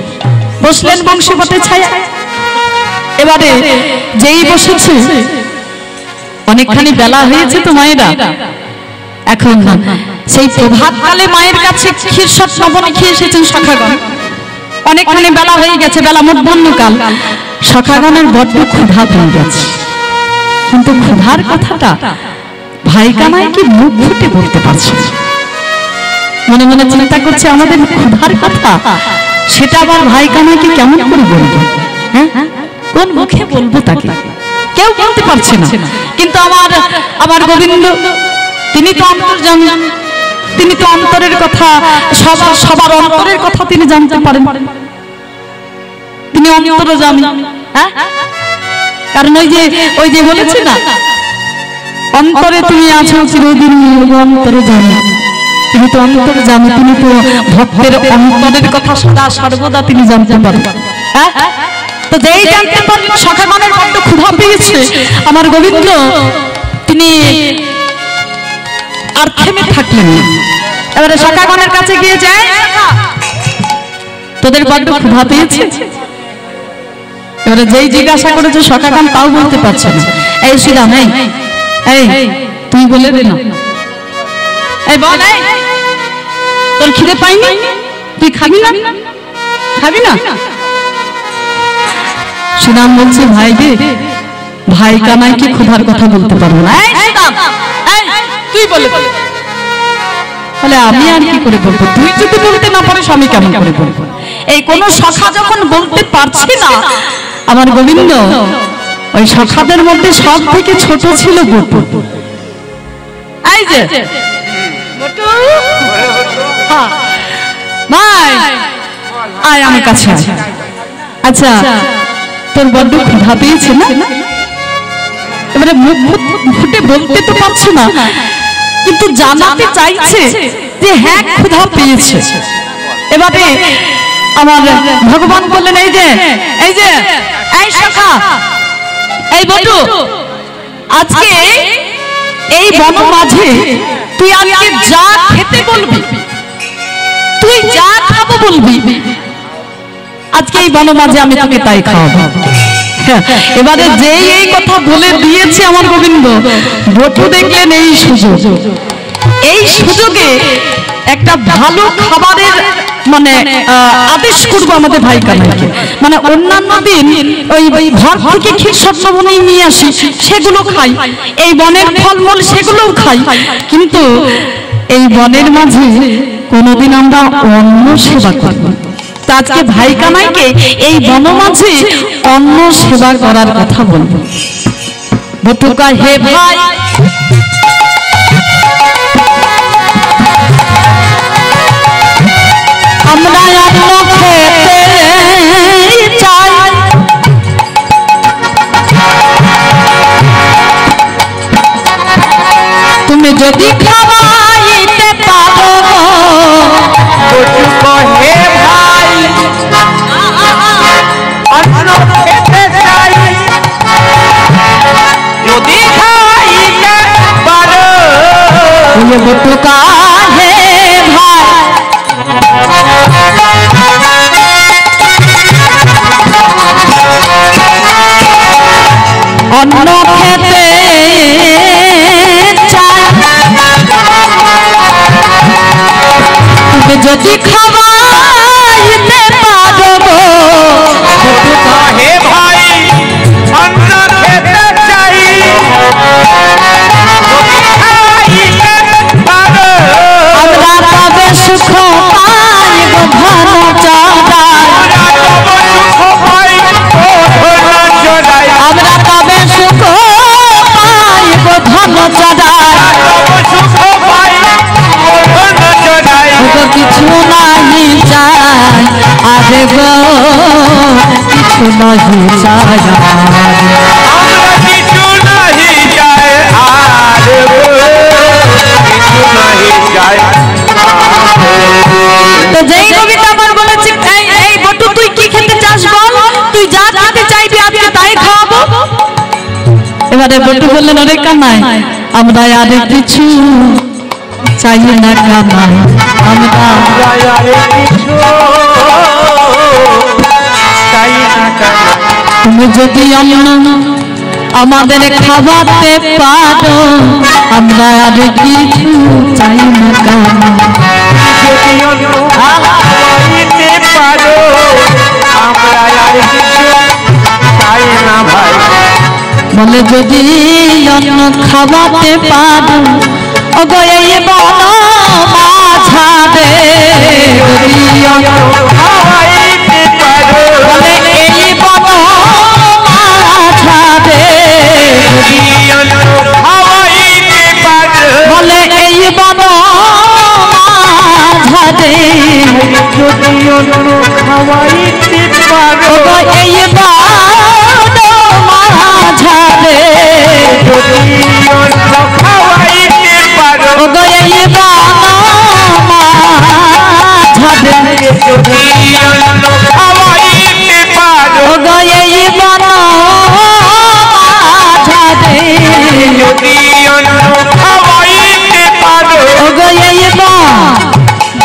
বসলেন বংশী বটের ছায়া। এবারে যেই বসেছে, অনেকখানি বেলা হয়েছে তো মায়েরা, এখন সেই প্রভাতকালে মায়ের কাছে ক্ষীরসৎ নবনী খেয়ে এসেছেন সখাগণ। অনেকখানি বেলা হয়ে গেছে, বেলা মধ্যাহ্নকাল। সখাগণের বড্ড ক্ষুধা পেয়ে গেছে, কিন্তু ক্ষুধার কথাটা ভাই কানাই কি মুখ ফুটে বলতে পারছে না। মনে মনে চিন্তা করছে, আমাদের ক্ষুধার কথা সেটা আবার ভাই কানাইকে কেমন করে বলবো, হ্যাঁ, কোন মুখে বলবো তাকে, কেউ বলতে পারছে না। কিন্তু আমার গোবিন্দ, তিনি তো অন্তর্যামী, তিনি তো অন্তরের কথা, সবার অন্তরের কথা তিনি জানতে পারেন, তিনি অন্তর্যামী। হ্যাঁ, কারণ ওই যে বলেছে না, অন্তরে তুমি আছো চিরদিন, অন্তরে জানি, তিনি তো অন্তরে জানি, তিনি তো ভক্তের অন্তরের কথা সদা সর্বদা তিনি জানতে পারেন। হ্যাঁ, তো যেই জানতে পারলেন সখাগণের বড্ড ক্ষুধা পেয়েছে, আমার গোবিন্দ তিনি আর থেমে থাকলেন না। এবারে সখাগণের কাছে গিয়ে যায়, তোদের বড্ড ক্ষুধা পেয়েছে? এবারে যেই জিজ্ঞাসা করেছে সখাগণ তাও বলতে পারছে না। এই শ্রীরাম, এই তুই বলে দে না, এই বল, তোর খিদে পাইনি, তুই খাবি না? খাবি না? শ্রীরাম বলছে, ভাই রে, ভাই কানাইকে ক্ষুধার কথা বলতে পারবো না। তুই বলে বলে, আমি আর কি করে বলবো? তুই যদি বলতে না পারিস আমি কেমন করে বলবো? এই কোন সখা যখন বলতে পারছে না, আমার গোবিন্দ ওই সখাদের মধ্যে সব থেকে ছোট ছিল বটু। এই যে বটু, ভাই আয় আমার কাছে। আচ্ছা, তোর বড্ড ক্ষুধা পেয়েছে না? এবারে মুখ ফুটে বলতে তো পারছে না, কিন্তু জানাতে চাইছে যে হ্যাঁ ক্ষুধা পেয়েছে। এবারে আমার ভগবান বললেন, এই যে এই যে এই সখা, এই বটু, আজকে এই বন মাঝে তুই আজকে যা খেতে বলবি, তুই যা খাবো বলবি, আজকে এই বন মাঝে আমি তোকে তাই খাওয়াবো। এবারে যেই এই কথা বলে দিয়েছে আমার গোবিন্দ, বটু দেখলেন এই সুযোগ, এই সুযোগে একটা ভালো খাবারের মানে আদেশ করবো আমাদের ভাই কানাইকে। মানে অন্যান্য দিন ওই ঘর থেকে ক্ষীর সত্যবনী নিয়ে আসি, সেগুলো খাই, এই বনের ফলমূল সেগুলোও খাই, কিন্তু এই বনের মাঝে কোনোদিন আমরা অন্ন সেবা করব। তো আজকে ভাই কানাইকে এই বন মাঝে অন্ন সেবা করার কথা বলবো। বটুকা, হে ভাই, আমরা অন্ন খেতে চাই, তুমি যদি খাওয়াইতে পারো, বটুকা, হে ভাই, অন্ন খেতে চাই, যদি খাইতে পারো। বটুকা, হে ভাই, অন্ন খেতে চাই, তুমি যদি খাওয়াইতে পারো, বটুকা, হে ভাই, অন্ন খেতে চাই, যদি খাইতে পারো। আমরা তবে সুখ পাইব ধন চড়াই, আমরা তবে সুখ পাইব ধন চড়াই, কিছু নাহি চাই আরে গো, কিছু নাহি চাই, তো যেই কবিতা আমার বলেছে, এই বটু তুই কি খেতে চাস বল, তুই যা খেতে চাইবি আজকে তাই খাওয়াবো। এবারে বটু বললেন, আরে কানাই, আমরা আর কিছু চাই না কানাই, আমরা তুমি যদি অন্ন আমাদের খাওয়াতে পারো, আমরা আর কিছু চাই না কানাই। বলে যদি অন্ন খাওয়াতে পারো, ওগো এই বন মাঝারে, যদি অন্ন খাওয়াইতে পারো, বলে এই বন মাঝারে, যদি অন্ন খাওয়াইতে পারো, বলে এই বন মাঝারে, যদি অন্ন খাওয়াইতে পারো, ওগো এই বন মাঝারে, যদি অন্ন খাওয়াইতে পারো, ওগো এই বন মাঝারে, যদি অন্ন খাওয়াইতে পারো, ওগো এই বন মাঝারে, যদি অন্ন খাওয়াইতে পারো, ওগো এই বন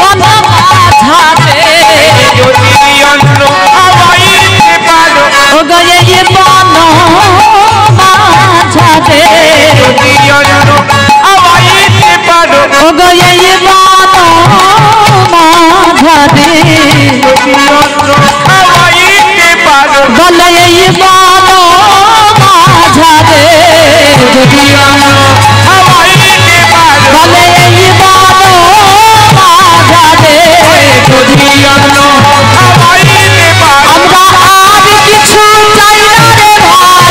মাঝারে, যদি অন্ন খাওয়াইতে পারো, ওগো এই বন মাঝারে, যদি অন্ন খাওয়াইতে পারো, ওগো এই বন মাঝারে, যদি অন্ন খাওয়াইতে পারো, বলে এই বন মাঝারে, যদি অন্ন খাওয়াইতে পারো, বলে এই বন মাঝারে, যদি অন্ন খাওয়াইতে পারো, আমরা আর কিছু চাই না রে ভাই,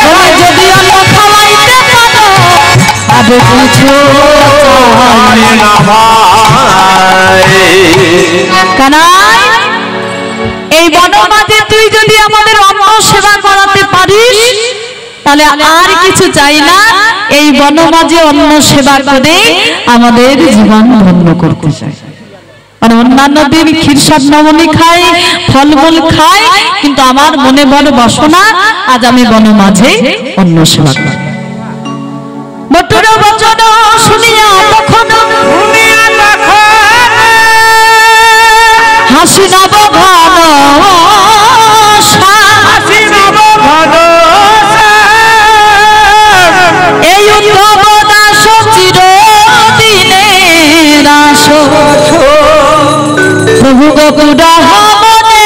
তুমি যদি অন্ন খাওয়াইতে পারো, আর কিছু চাই না ভাই। কানাই এই বনমাঝে তুই যদি আমাদের অন্ন সেবা করাতে পারিস তাহলে আর কিছু চাই না, এই বনমাঝে অন্ন সেবা করে আমাদের জীবন ধন্য করতে চাই। আর অন্যান্য দিন ক্ষীরসাদ নবনী খাই, ফলমূল খাই, কিন্তু আমার মনে বড় বাসনা আজ আমি বনমাঝে অন্ন সেবা করি। বটুর বচন শুনিয়া তখন হাসি নব ঘন এই উদ্ধব দাস চিরদিনে রাস প্রভু গোপুরা মনে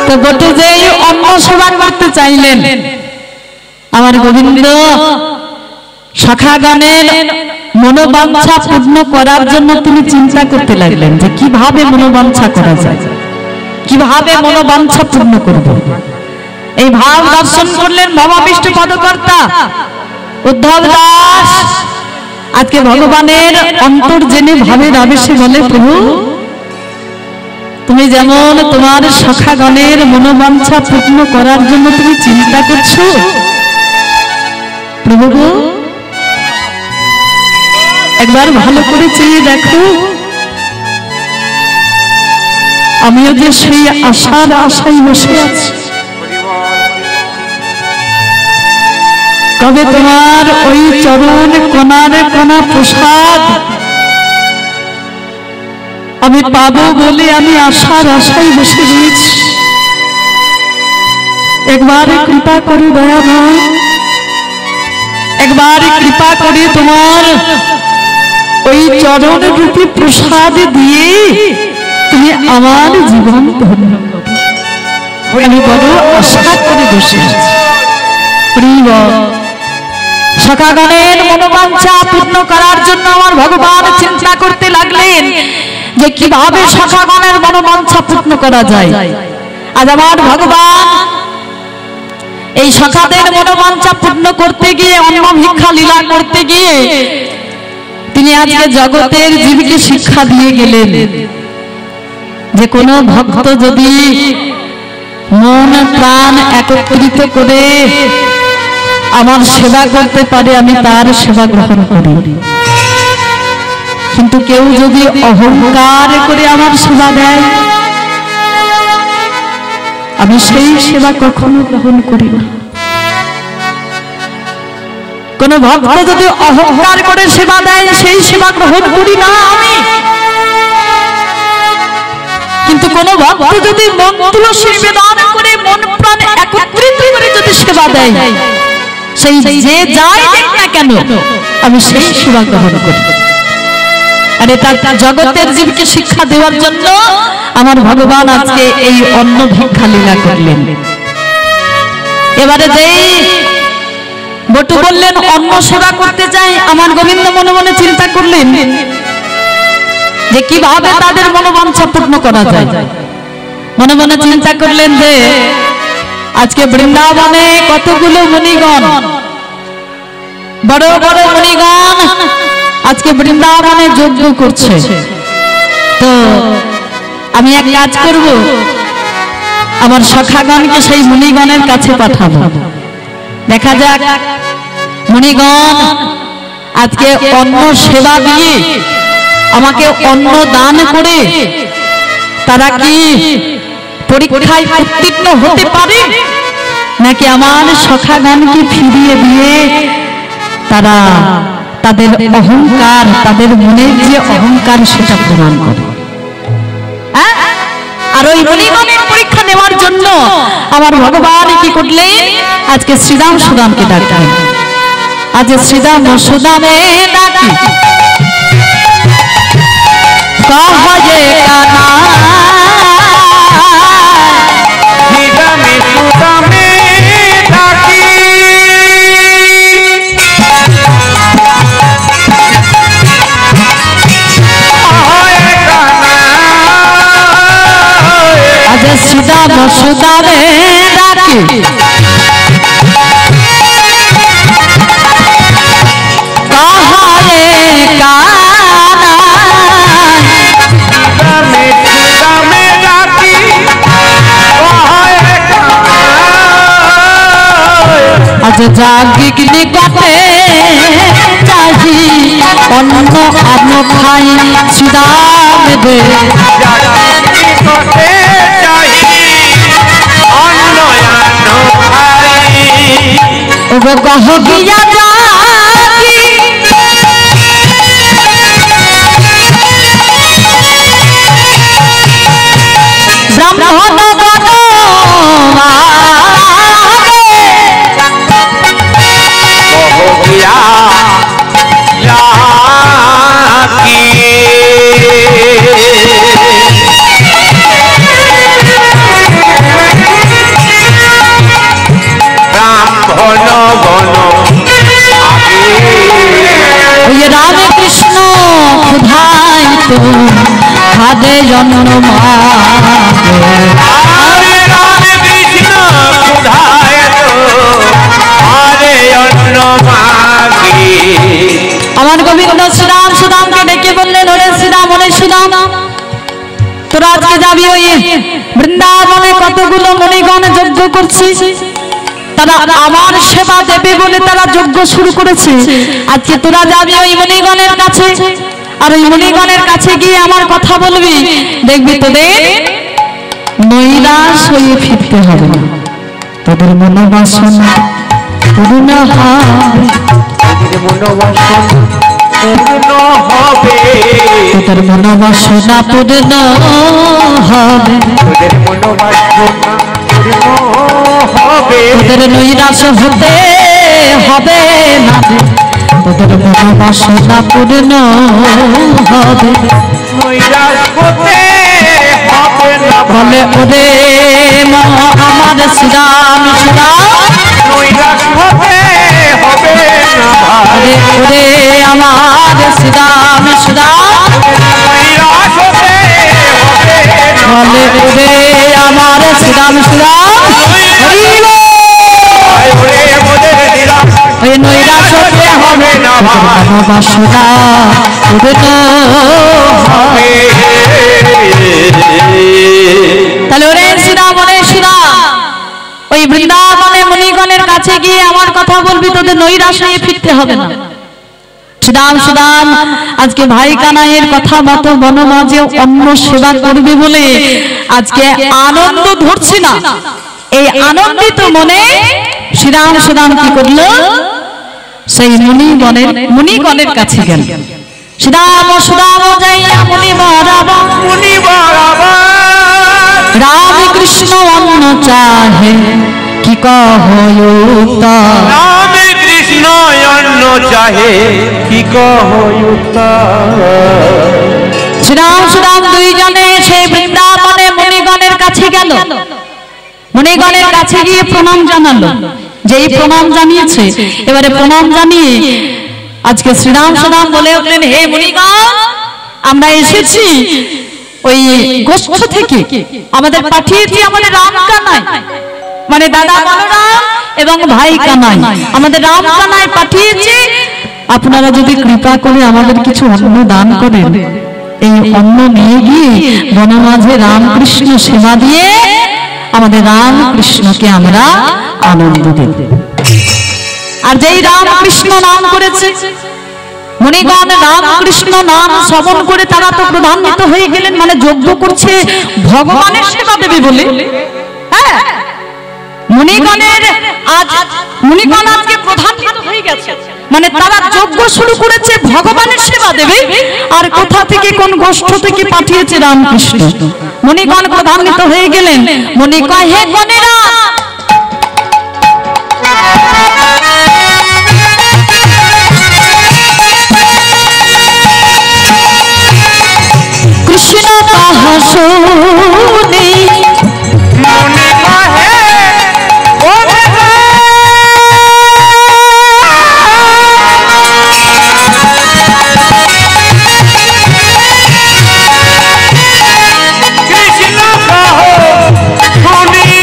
তো বটু যে অন্ন সেবা করতে চাইলেন, আমার গোবিন্দ সখাগণের মনোবাঞ্ছা পূর্ণ করার জন্য তিনি চিন্তা করতে লাগলেন যে কিভাবে মনোবাঞ্ছা করা যায়, কিভাবে মনোবাঞ্ছা পূর্ণ করব। এই ভাব দর্শন করলেন ভবাবিষ্ট পদকর্তা উদ্ধব দাস। আজকে ভগবানের অন্তর জেনে ভাবের আবেশে বলে, প্রভু তুমি যেমন তোমার সখাগণের মনোবাঞ্ছা পূর্ণ করার জন্য তুমি চিন্তা করছো, প্রভু একবার ভালো করে চেয়ে দেখো, আমিও যে সেই আশার আশায় বসে আছি। কবে তোমার ওই চরণ কোনার কোনা প্রসাদ আমি পাবো বলে আমি আশার আশায় বসে রয়েছি। একবার কৃপা করে দয়াময়, একবার কৃপা করে তোমার ওই চরণ রূপী প্রসাদ দিয়ে তুমি আমার জীবন ধন্য করো, আমি বড় আশা করে বসে আছি। সখাগণের মনোবাঞ্ছা পূর্ণ করার জন্য আমার ভগবান চিন্তা করতে লাগলেন যে কিভাবে সখাগণের মনোবাঞ্ছা পূর্ণ করা যায়। আজ আমার ভগবান এই সখাদের মনোবাঞ্ছা পূর্ণ করতে গিয়ে, অন্ন ভিক্ষা লীলা করতে গিয়ে তিনি আজকে জগতের জীবকে শিক্ষা দিয়ে গেলেন যে কোন ভক্ত যদি মন প্রাণ একত্রিত করে আমার সেবা করতে পারে আমি তার সেবা গ্রহণ করি, কিন্তু কেউ যদি অহংকার করে আমার সেবা দেয় আমি সেই সেবা কখনো গ্রহণ করি না। কোন ভক্ত যদি অহংকার করে সেবা দেয় সেই সেবা গ্রহণ করি না আমি, কিন্তু কোন ভক্ত যদি মন তুলসী নিবেদন করে মন প্রাণ একত্রিত করে যদি সেবা দেয় সেই যে যাই দেখ না কেন আমি সেই সেবা গ্রহণ করি। আর এটা জগতের জীবকে শিক্ষা দেওয়ার জন্য আমার ভগবান আজকে এই অন্ন ভিক্ষা লীলা করলেন। এবারে যেই বটু বললেন অন্ন সেবা করতে চাই, আমার গোবিন্দ মনে মনে চিন্তা করলেন যে কিভাবে তাদের মনোবাঞ্ছা পূর্ণ করা যায়। মনে মনে চিন্তা করলেন যে আজকে বৃন্দাবনে কতগুলো মুনিগণ, বড় বড় মুনিগণ আজকে বৃন্দাবনে যজ্ঞ করছে, তো আমি এক কাজ করব, আমার সখাগণকে সেই মুনিগণের কাছে পাঠাবো। দেখা যাক মুনিগণ আজকে অন্ন সেবা দিয়ে আমাকে অন্ন দান করে তারা কি পরীক্ষায় উত্তীর্ণ হতে পারে, নাকি আমার সখাগণকে ফিরিয়ে দিয়ে তারা তাদের অহংকার, তাদের মনের যে অহংকার সেটা প্রমাণ করে। আর ওই মুনিগণের পরীক্ষা নেওয়ার জন্য আমার ভগবান কি করলেন, আজকে শ্রীরাম সুদামকে ডাকলেন। আজ শ্রীরাম সুদামে ডাকি কহে কানা, শ্রীরামে সুদামে ডাকি আজ শ্রীরাম সুদামে ডাকি কহে আজ জাগিক নিকটে চাহি অন্য অন্ন খাই শ্রীরাম দে নিকটে চাহি অন্য অন্ন খাই ওগো কহ গিয়া জাগি ব্রাহ্মণ রাধে কৃষ্ণ ক্ষুধাই তো খাদে জন্ম আমার গোবিন্দ শ্রীরাম সুদামকে ডেকে বললেন ওরে শ্রীরাম ওরে সুদাম তোরা আজকে যাবি ওই বৃন্দাবনে কতগুলো মণিগণ যজ্ঞ করছিস তারা আমার সেবা দেবে বলে তারা যজ্ঞ শুরু করেছে আজকে তোরা যাবি ওই মণিগণের কাছে আর ওই মণিগণের কাছে গিয়ে আমার কথা বলবি দেখবি তোদের নৈরাশ হয়ে ফিরতে হবে না তোদের মনোবাসনা পূর্ণ হবে তোদের মনোবাসনা পূর্ণ হবে তোদের নৈরাশ হতে হবে না তোদের মনোবাসনা পূর্ণ হবে বলে ওরে আমার শ্রীরাম ওরে আমার শ্রীরাম বলে ওরে আমার শ্রীরাম ওই নৈরাশ হতে হবে না বাসনা তাহলে ওরে শ্রীরাম ওরে শ্রীরাম ওই বৃন্দাবনে মুনিগণের কাছে গিয়ে আমার কথা বলবি তোদের নৈরাশ হয়ে ফিরতে হবে না শ্রীরাম সুদাম আজকে ভাই কানাইয়ের কথা মতো বনমাঝে অন্ন সেবা করবে বলে আজকে আনন্দ ধরছি না এই আনন্দিত মনে শ্রীরাম সুদাম কি করলো সেই মুনিগণের কাছে গেল শ্রীরাম সুদাম যাইয়া মুনি বরাবর রাম কৃষ্ণ অন্ন চাহে কি কহয়ুতা রাম কৃষ্ণ অন্ন চাহে কি কহয়ুতা শ্রীরাম সুদাম দুইজনে সেই বৃন্দাবনে মুনিগণের কাছে গেল মুনিগণের কাছে গিয়ে প্রণাম জানালো যেই প্রণাম জানিয়েছে এবারে প্রণাম জানিয়ে আজকে শ্রীরাম সুদাম বলে উঠলেন হে মুনিগণ আমরা এসেছি ওই গোষ্ঠ থেকে আমাদের পাঠিয়েছি আমাদের রাম কানাই মানে দাদা বলরাম এবং ভাই কানাই আমাদের রাম কানাই পাঠিয়েছি আপনারা যদি কৃপা করে আমাদের কিছু অন্ন দান করেন এই অন্ন নিয়ে গিয়ে বনমাঝে রামকৃষ্ণ সেবা দিয়ে আমাদের রামকৃষ্ণকে আমরা আনন্দ দেব আর যেই রামকৃষ্ণ নাম করেছে মুনিগণ রামকৃষ্ণ নাম শ্রবণ করে তারা তো প্রধান্বিত হয়ে গেলেন মানে যজ্ঞ করছে ভগবানের সেবা দেবে বলে হ্যাঁ মুনিগণ আজকে প্রধান্বিত হয়ে গেছে মানে তারা যজ্ঞ শুরু করেছে ভগবানের সেবা দেবে আর কোথা থেকে কোন গোষ্ঠ থেকে পাঠিয়েছে রামকৃষ্ণ মুনিগণ প্রধান্বিত হয়ে গেলেন মুনি কয় হে গণেরা কৃষ্ণ তাহা শুনি মনে কহে ও কৃষ্ণ কহ শুনি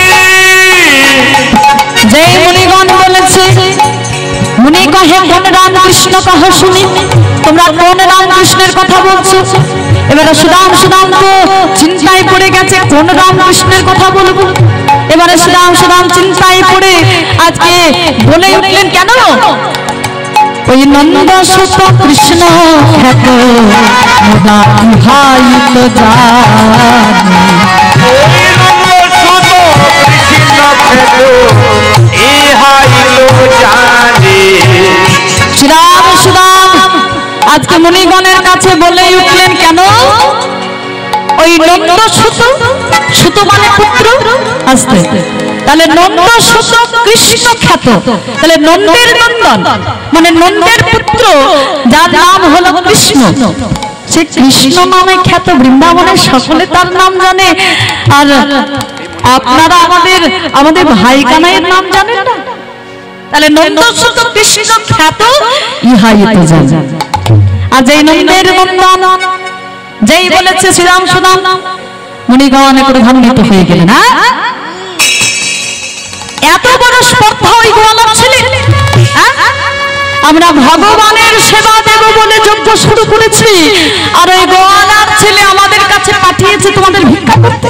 যেই মুনিগণ বলেছে মুনি কহে কোন রামকৃষ্ণ কহ শুনি তোমরা কোন রামকৃষ্ণের কথা বলছো এবারে সুদাম তো চিন্তায় পড়ে গেছে কোন রামকৃষ্ণের কথা বলবো এবারে শ্রীরাম শ্রীরাম চিন্তায় পড়ে আজকে বলে উঠলেন কেন ওই নন্দ সুত কৃষ্ণ খ্যাত মোরা ভাই তো শ্রীরাম শ্রীরাম আজকে মুনিগণের কাছে বলে উঠলেন কেন ওই নন্দ সুত সুত মানে পুত্র আসতে তাহলে নন্দ সুত কৃষ্ণ খ্যাত তাহলে নন্দের নন্দন মানে নন্দের পুত্র যার নাম হলো কৃষ্ণ সে কৃষ্ণ নামে খ্যাত বৃন্দাবনের সকলে তার নাম জানে আর আপনারা আমাদের ভাই কানাইয়ের নাম জানেন না তাহলে নন্দ সুত কৃষ্ণ খ্যাত ইহাই তো জানে আর যেই নন্দের নন্দন যেই বলেছে শ্রীরাম সুদাম মুনিগণ একটু ভান্বিত হয়ে গেলেন এত বড় স্পর্ধা ওই গোয়ালার ছেলে আমরা ভগবানের সেবা দেব বলে যজ্ঞ শুরু করেছি আর ওই গোয়ালার ছেলে আমাদের কাছে পাঠিয়েছে তোমাদের ভিক্ষা করতে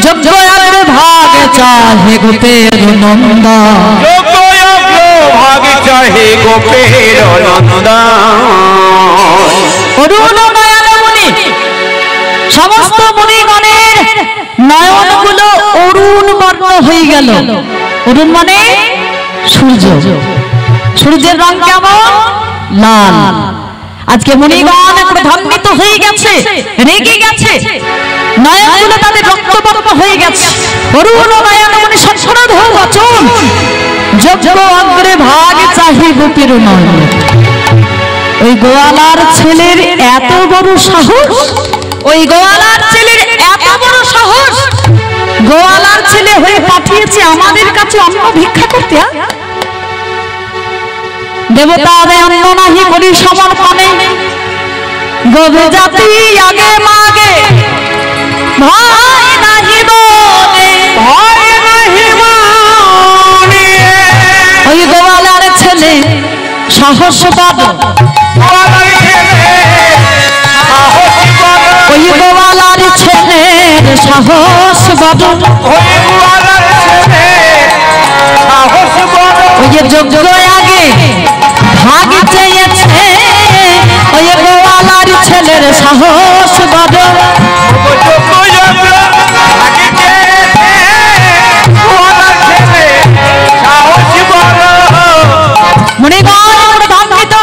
যজ্ঞ ভাগ চাহে গোপের নন্দা ভাগ চাহে গোপের নন্দা অরুণ নয়ন মুনি সমস্ত মুনিগণের নয়নগুলো অরুণ বর্ণ হয়ে গেল অরুণ মানে সূর্য সূর্যের রং কেমন লাল আজকে মুনিগণ প্রধান্বিত হয়ে গেছে রেগে গেছে নয়নগুলো তাদের রক্তবর্ণ হয়ে গেছে অরুণ নয়ন মুনি সৎসরধ বচন যজ্ঞ অগ্রে ভাগ চাহি গোপীর নয়ন ওই গোয়ালার ছেলের এত বড় সাহস ওই গোয়ালার ছেলের এত বড় সাহস গোয়ালার ছেলে হয়ে পাঠিয়েছে আমাদের কাছে অন্ন ভিক্ষা করতে দেবতারে অন্ন নাহি করি সমর্পণে গবে জাতি আগে মাগে ভয় নাহি বনে ভয় নাহি মনে ওই গোয়ালার ছেলে সাহসবাদ ওই গোয়ালার ছেলের সাহসবাদ ওই যে যজ্ঞ আগে ভাগ চেয়েছে ওই গোয়ালার ছেলের সাহসবাদ মুনিগণ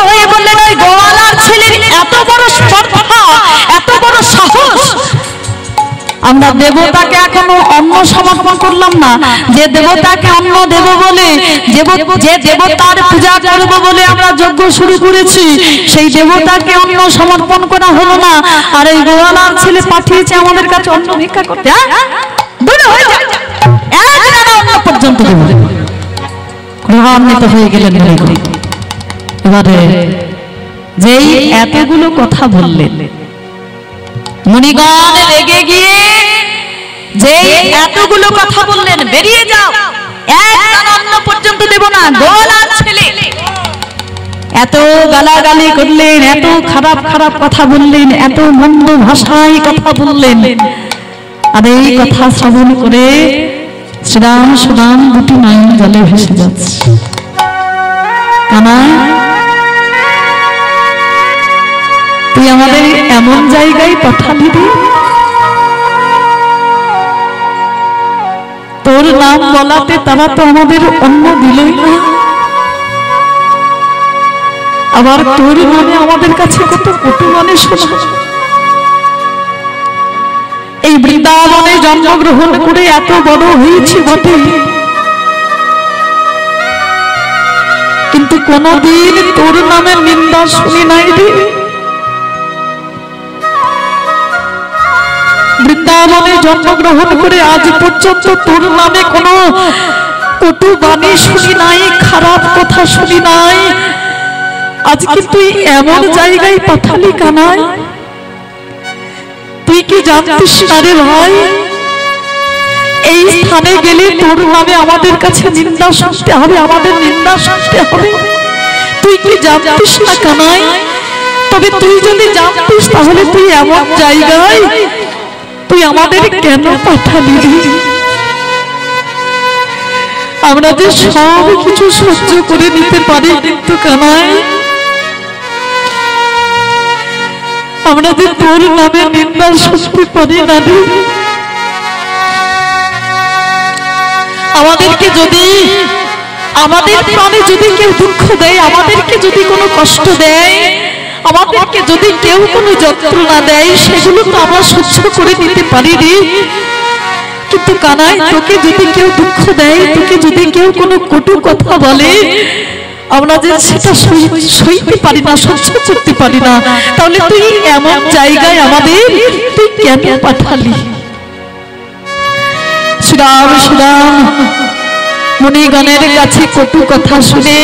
হয়ে বললেন ওই গোয়ালার ছেলের এত বড় স্পর্ধা এত বড় সাহস আমরা দেবতাকে এখনো অন্ন সমর্পণ করলাম না যে দেবতাকে অন্ন দেব বলে যে দেবতার পূজা করব বলে আমরা যজ্ঞ শুরু করেছি সেই দেবতাকে অন্ন সমর্পণ করা হলো না আর এই গোয়ালার ছেলে পাঠিয়েছে আমাদের কাছে অন্ন ভিক্ষা করতে অন্ন পর্যন্ত দেব প্রভান্বিত হয়ে গেলেন এবারে যেই এতগুলো কথা বললেন মুনিগণ রেগে গিয়ে যে এতগুলো কথা বললেন বেরিয়ে যাও এক অন্ন পর্যন্ত দেব না গোয়ালার ছেলে এত গালাগালি করলেন এত খারাপ খারাপ কথা বললেন এত মন্দ ভাষায় কথা বললেন আর এই কথা শ্রবণ করে শ্রীরাম সুদাম দুটি নয়ন জলে ভেসে যাচ্ছে কানাই তুই আমাদের এমন জায়গায় পাঠালি রে তোর নাম বলাতে তারা তো আমাদের অন্ন দিলই না আবার তোর নামে আমাদের কাছে কত কটু মানে শোনা এই বৃন্দাবনে জন্মগ্রহণ করে এত বড় হয়েছি বটে কিন্তু কোনদিন তোর নামে নিন্দা শুনি নাই রে বৃন্দাবনে জন্মগ্রহণ করে আজ পর্যন্ত তোর নামে কোনো কটু বাণী শুনি নাই খারাপ কথা শুনি নাই আজকে তুই এমন জায়গায় পাঠালি কানাই তুই কি জানতিস না রে ভাই এই স্থানে গেলে তোর নামে আমাদের কাছে নিন্দা শুনতে হবে আমাদের নিন্দা শুনতে হবে তুই কি জানতিস না কানাই তবে তুই যদি জানতিস তাহলে তুই এমন জায়গায় তুই আমাদের কেন পাঠালি? আমরা যে সব কিছু সহ্য করে নিতে পারি, কিন্তু কানাই আমরা যে তোর নামে নিন্দা শুনতে পারি না রে। আমাদেরকে যদি আমাদের প্রাণে যদি কেউ দুঃখ দেয়, আমাদেরকে যদি কোনো কষ্ট দেয়, আমাদেরকে যদি কেউ কোনো যন্ত্রণা দেয়, সেগুলো তো আমরা সহ্য করে নিতে পারি রে। কিন্তু কানাই তোকে যদি কেউ দুঃখ দেয়, তোকে যদি কেউ কোনো কটু কথা বলে, আমরা যে সেটা সইতে পারি না, সহ্য করতে পারি না, তাহলে তুই এমন জায়গায় আমাদের তুই কেন পাঠালি? শ্রীরাম শ্রীরাম মুনিগণের কাছে কটু কথা শুনে,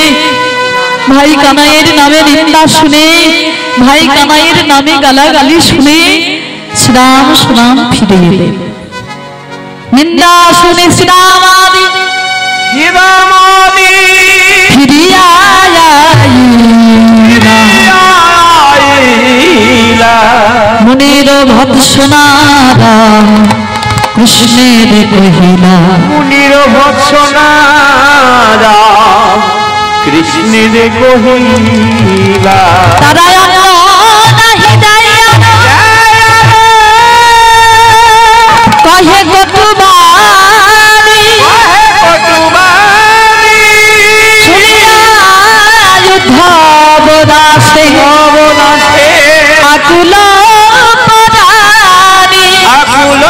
ভাই কানাইয়ের নামে নিন্দা শুনে, ভাই কানাইয়ের নামে গালাগালি শুনে শ্রীরাম শ্রীরাম ফিরে এলেন। নিন্দা শুনে শ্রীরাম আদি ফিরিয়া মুনির ভৎসনারা কৃষ্ণের কহিলা, মুনির ভৎসনারা কৃষ্ণের কহিলা, তারা কহে কটুবাণী উদ্ধবদাসে আকুল পরাণী, আকুল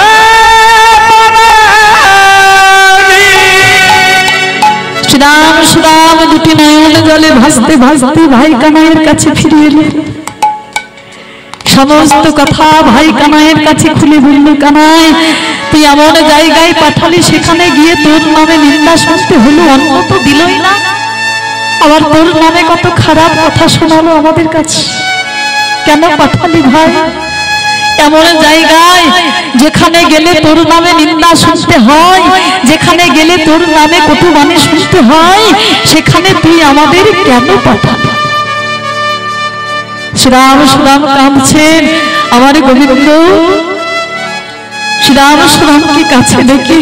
শ্রীরাম শ্রীরাম দুটি নয়ন জলে ভাসতে ভাসতে ভাই কানাইয়ের কাছে ফিরে এলেন। সমস্ত কথা ভাই কানাইয়ের কাছে খুলে বলল, কানাই তুই এমন জায়গায় পাঠালি, সেখানে গিয়ে তোর নামে নিন্দা শুনতে হলো, অন্য তো দিলই না, আবার তোর নামে কত খারাপ কথা শোনালো আমাদের কাছে, কেন পাঠালি ভাই? এমন জায়গায় যেখানে গেলে তোর নামে নিন্দা শুনতে হয়, যেখানে গেলে তোর নামে কটু বাণী শুনতে হয়, সেখানে তুই আমাদের কেন পাঠালি? শ্রীরাম শ্রীরাম কাঁদছেন, আমার গোবিন্দ শ্রীরাম শ্রীরামকে কাছে ডেকে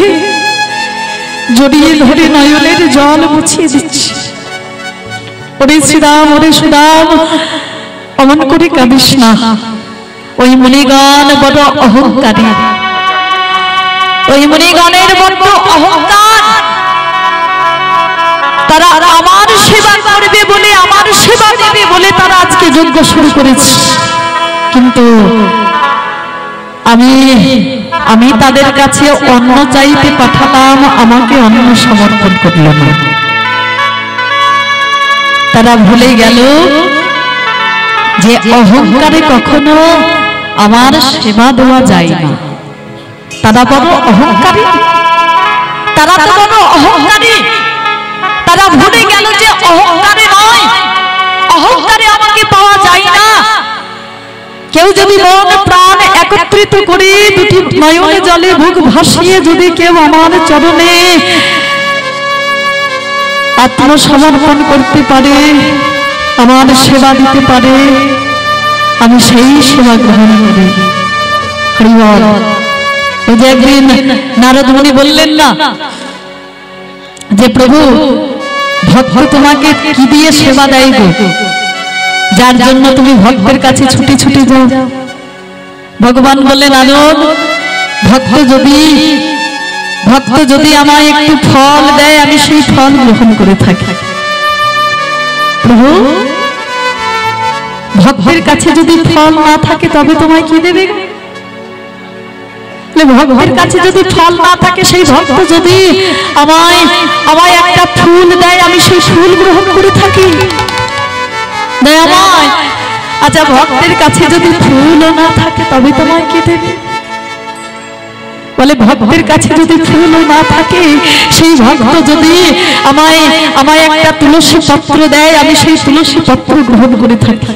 জড়িয়ে ধরে নয়নের জল মুছিয়ে দিচ্ছে। ওরে শ্রীরাম, ওরে শ্রীরাম, অমন করে কাঁদিস না। ওই মুনিগণ বড় অহংকারী, ওই মুনিগণের বড় অহংকার। তারা আমার সেবা করবে বলে, আমার সেবা দেবে বলে তারা আজকে যজ্ঞ শুরু করেছে, কিন্তু আমি তাদের কাছে অন্ন চাইতে পাঠালাম, আমাকে অন্ন সমর্পণ করল না। তারা ভুলে গেল যে অহংকারে কখনো আমার সেবা দেওয়া যায় না। তারা বড় অহংকারী, তারা তো বড় অহংকারী। তারা ভুলে গেল যে অহংকারে নয়, অহংকারে আমাকে পাওয়া যায় না। কেউ যদি মন প্রাণ একত্রিত করে দুটি নয়নে জলে বুক ভাসিয়ে যদি কেউ আমার চরণে আত্মসমর্পণ করতে পারে, আমার সেবা দিতে পারে, আমি সেই সেবা গ্রহণ করি। হরি বল। ওই যে একদিন নারদ মুনি বললেন না যে প্রভু ভক্ত তোমাকে কি দিয়ে সেবা দেয় গো, যার জন্য তুমি ভক্তের কাছে ছুটে ছুটে যাও? ভগবান বললেন, নারদ, ভক্ত যদি আমায় একটু ফল দেয়, আমি সেই ফল গ্রহণ করে থাকি। প্রভু, ভক্তের কাছে যদি ফল না থাকে তবে তোমায় কি দেবে? ভক্তের কাছে যদি ফল না থাকে, সেই ভক্ত যদি আমায় একটা ফুল দেয়, আমি সেই ফুল গ্রহণ করে থাকি। দয়াময়, আচ্ছা ভক্তের কাছে যদি ফুলও না থাকে তবে তোমায় কি দেবে? বলে ভক্তের কাছে যদি ফুলও না থাকে, সেই ভক্ত যদি আমায় একটা তুলসী পত্র দেয়, আমি সেই তুলসী পত্র গ্রহণ করে থাকি।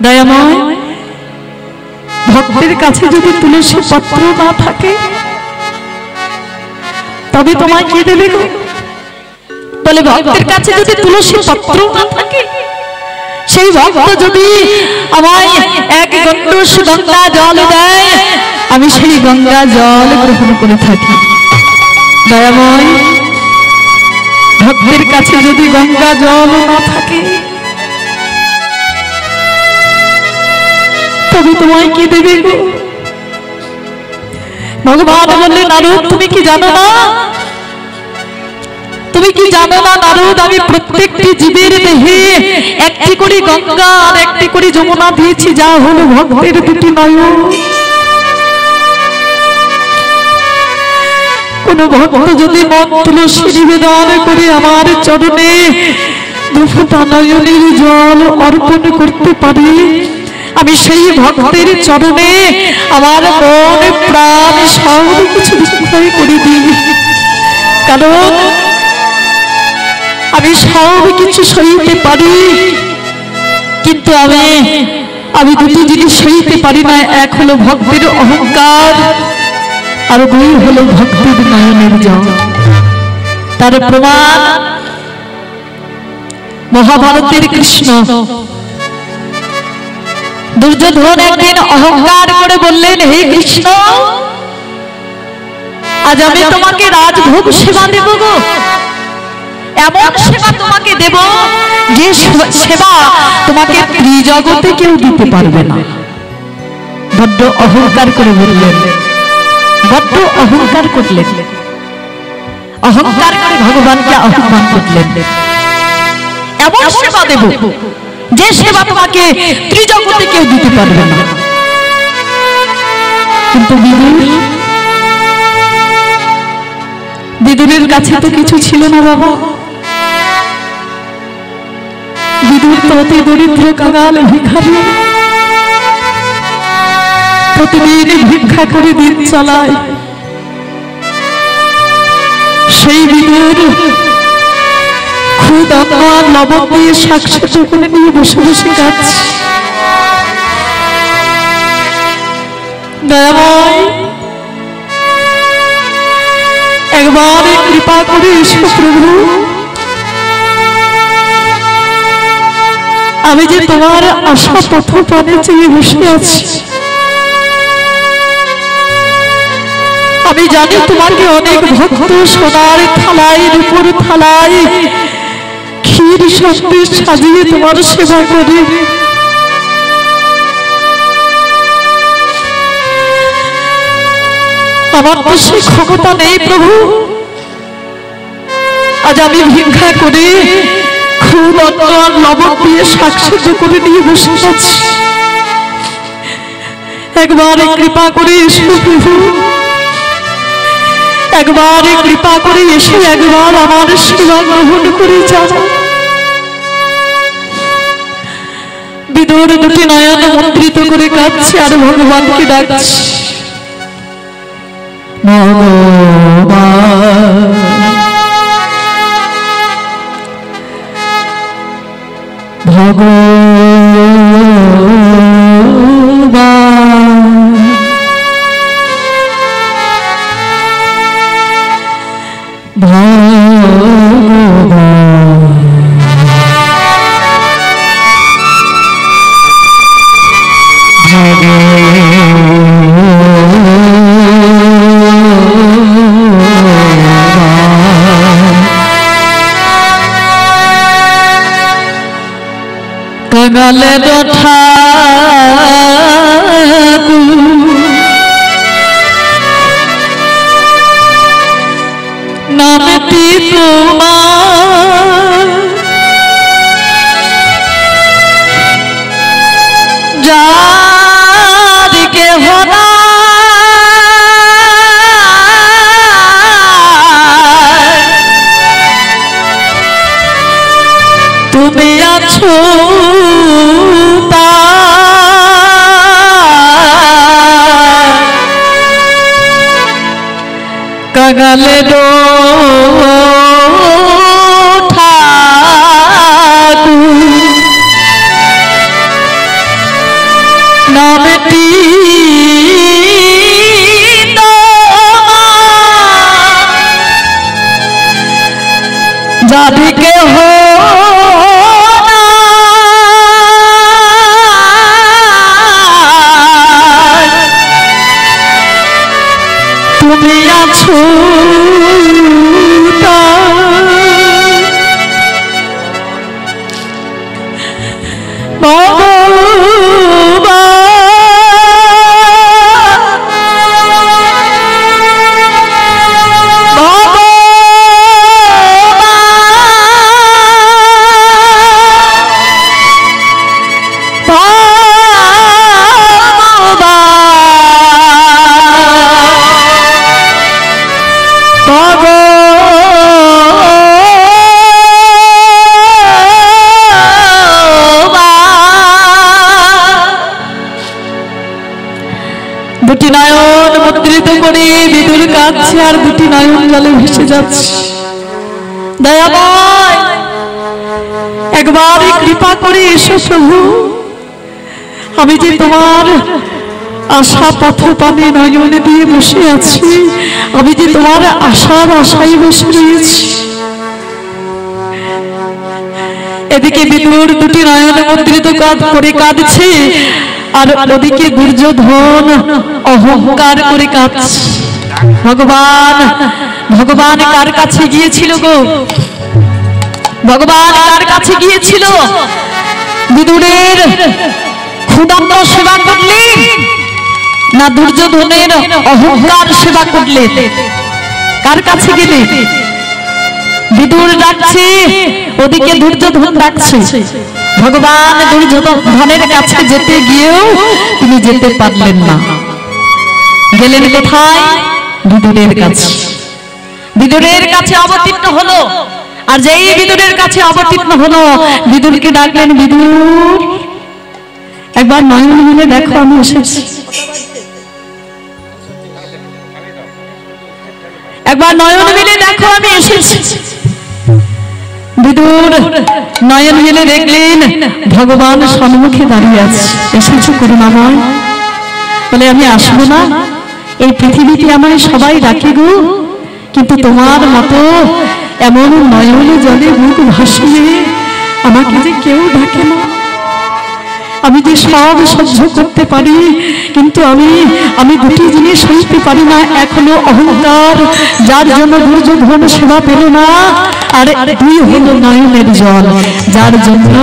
দয়াময়, ভক্তের কাছে যদি তুলসী পত্র না থাকে তবে তোমায় কি দেবে গো? বলে ভক্তের কাছে যদি তুলসী পত্র না থাকে, সেই ভক্ত যদি আমায় এক গণ্ডূষ গঙ্গা জল দেয়, আমি সেই গঙ্গা জল গ্রহণ করে থাকি। দয়াময়, ভক্তের কাছে যদি গঙ্গা জল না থাকে, তবে তোমায় কি দেবে গো? ভগবান বললেন, নারদ তুমি কি জানো না, তুমি কি জানো না নারদ, আমি প্রত্যেকটি জীবের দেহে একটি করে গঙ্গা আর একটি করে যমুনা দিয়েছি, যা হলো ভক্তের দুটি নয়ন। কোন ভক্ত যদি মন তুলসী নিবেদন করে আমার চরণে দুফোঁটা নয়নের জল অর্পণ করতে পারি, আমি সেই ভক্তের চরণে আমার মন প্রাণ সব কিছু বিক্রয় করে দিই। কারণ আমি সব কিছু সইতে পারি, কিন্তু আমি দুটি জিনিস সইতে পারি না। এক হলো ভক্তের অহংকার, আর দুই হলো ভক্তের নয়নের জল। তার প্রমাণ মহাভারতের কৃষ্ণ। দুর্যোধন একদিন অহংকার করে বললেন, হে কৃষ্ণ, আজ আমি তোমাকে রাজভোগ সেবা দেব গো, এমন সেবা তোমাকে দেব যে সেবা তোমাকে ত্রিজগতে কেউ দিতে পারবে না। বড্ড অহংকার করে বললেন, বড্ড অহংকার করলেন, অহংকার করে ভগবানকে আহ্বান করলেন, এমন সেবা দেব যে সেবা তোমাকে ত্রিজগতে কেউ দিতে পারবে না। কিন্তু বিদুরের কাছে তো কিছু ছিল না বাবা। বিদুর তো অতি দরিদ্র কাঙাল ভিখারি, প্রতিদিন ভিক্ষা করে দিন চালায়। সেই বিদুর খুদ আমার লবণ দিয়ে শাক সেদ্ধ করে নিয়ে বসে বসে কাঁদছে। দয়াময়, একবার কৃপা করে এসো প্রভু, আমি যে তোমার আশা পথ পানে চেয়ে বসে আছি। আমি জানি তোমাকে অনেক ভক্ত সোনার থালায় রূপোর থালায় ক্ষীর সন্দেশ সাজিয়ে তোমার সেবা করে। আমার তো সে ক্ষমতা নেই প্রভু। আজ আমি ভিক্ষা করে খুব অন্য লবণ দিয়ে শাক সেদ্ধ করে নিয়ে বসে আছি। একবার কৃপা করে এসো প্রভু, একবার কৃপা করে এসে একবার আমার সেবা গ্রহণ করে যাও। বিদুর দুটি নয়ন মন্ত্রিত করে কাঁদছে আর ভগবানকে ডাকছে, কাঙালের ঠাকুর নামটি তোমার যার কেহ না, তুমি আছো কাঙালের ঠাকুর নামটি যাদিকে দুটি নয়ন মুদ্রিত করে বিদুর কাঁদছে আর দুটি নয়ন জলে ভেসে যাচ্ছে। দয়াময়, একবার কৃপা করে এসো প্রভু, আমি যে তোমার আশা পথ পানে নয়নে দিয়ে বসে আছি, আমি যে তোমার আশার আশায় বসে রয়েছি। এদিকে বিদুর দুটি নয়ন মুদ্রিত করে কাঁদছে, আর ওদিকে দুর্যোধন অহংকার করে কাঁদছে। ভগবান ভগবান কার কাছে গিয়েছিল গো? ভগবান কার কাছে গিয়েছিল? বিদুরের ক্ষুদান্ত সেবা করলেন না দুর্যোধনের অহংকার সেবা করলেন? কার কাছে গেলেন? বিদুর ডাকছে, ওদিকে দুর্যোধন ডাকছে। ভগবান দুর্যোধনের কাছে যেতে গিয়েও তিনি যেতে পারলেন না। গেলেন কোথায়? বিদুরের কাছে। বিদুরের কাছে অবতীর্ণ হলো, আর যেই বিদুরের কাছে অবতীর্ণ হলো, বিদুরকে ডাকলেন, বিদুর একবার নয়ন মিলে দেখো আমি এসেছি। একবার নয়ন মিলে দেখো আমি এসেছি। বিদুর নয়ন মিলে দেখলেন ভগবান সম্মুখে দাঁড়িয়ে আছে। এসেছো করুণাময়? বলে আমি আসবো না? এই পৃথিবীতে আমায় সবাই ডাকে গো, কিন্তু তোমার মতো এমন নয়নে জলে মুখ ভাসিয়ে আমাকে যে কেউ ডাকে না। আমি যে সব সহ্য করতে পারি, কিন্তু আমি দুটি জিনিস সইতে পারি না। এখনো অহংকার, যার জন্য দুর্যোধন সেবা পেল না, আর দুই হলো নয়নের জল, যার জন্য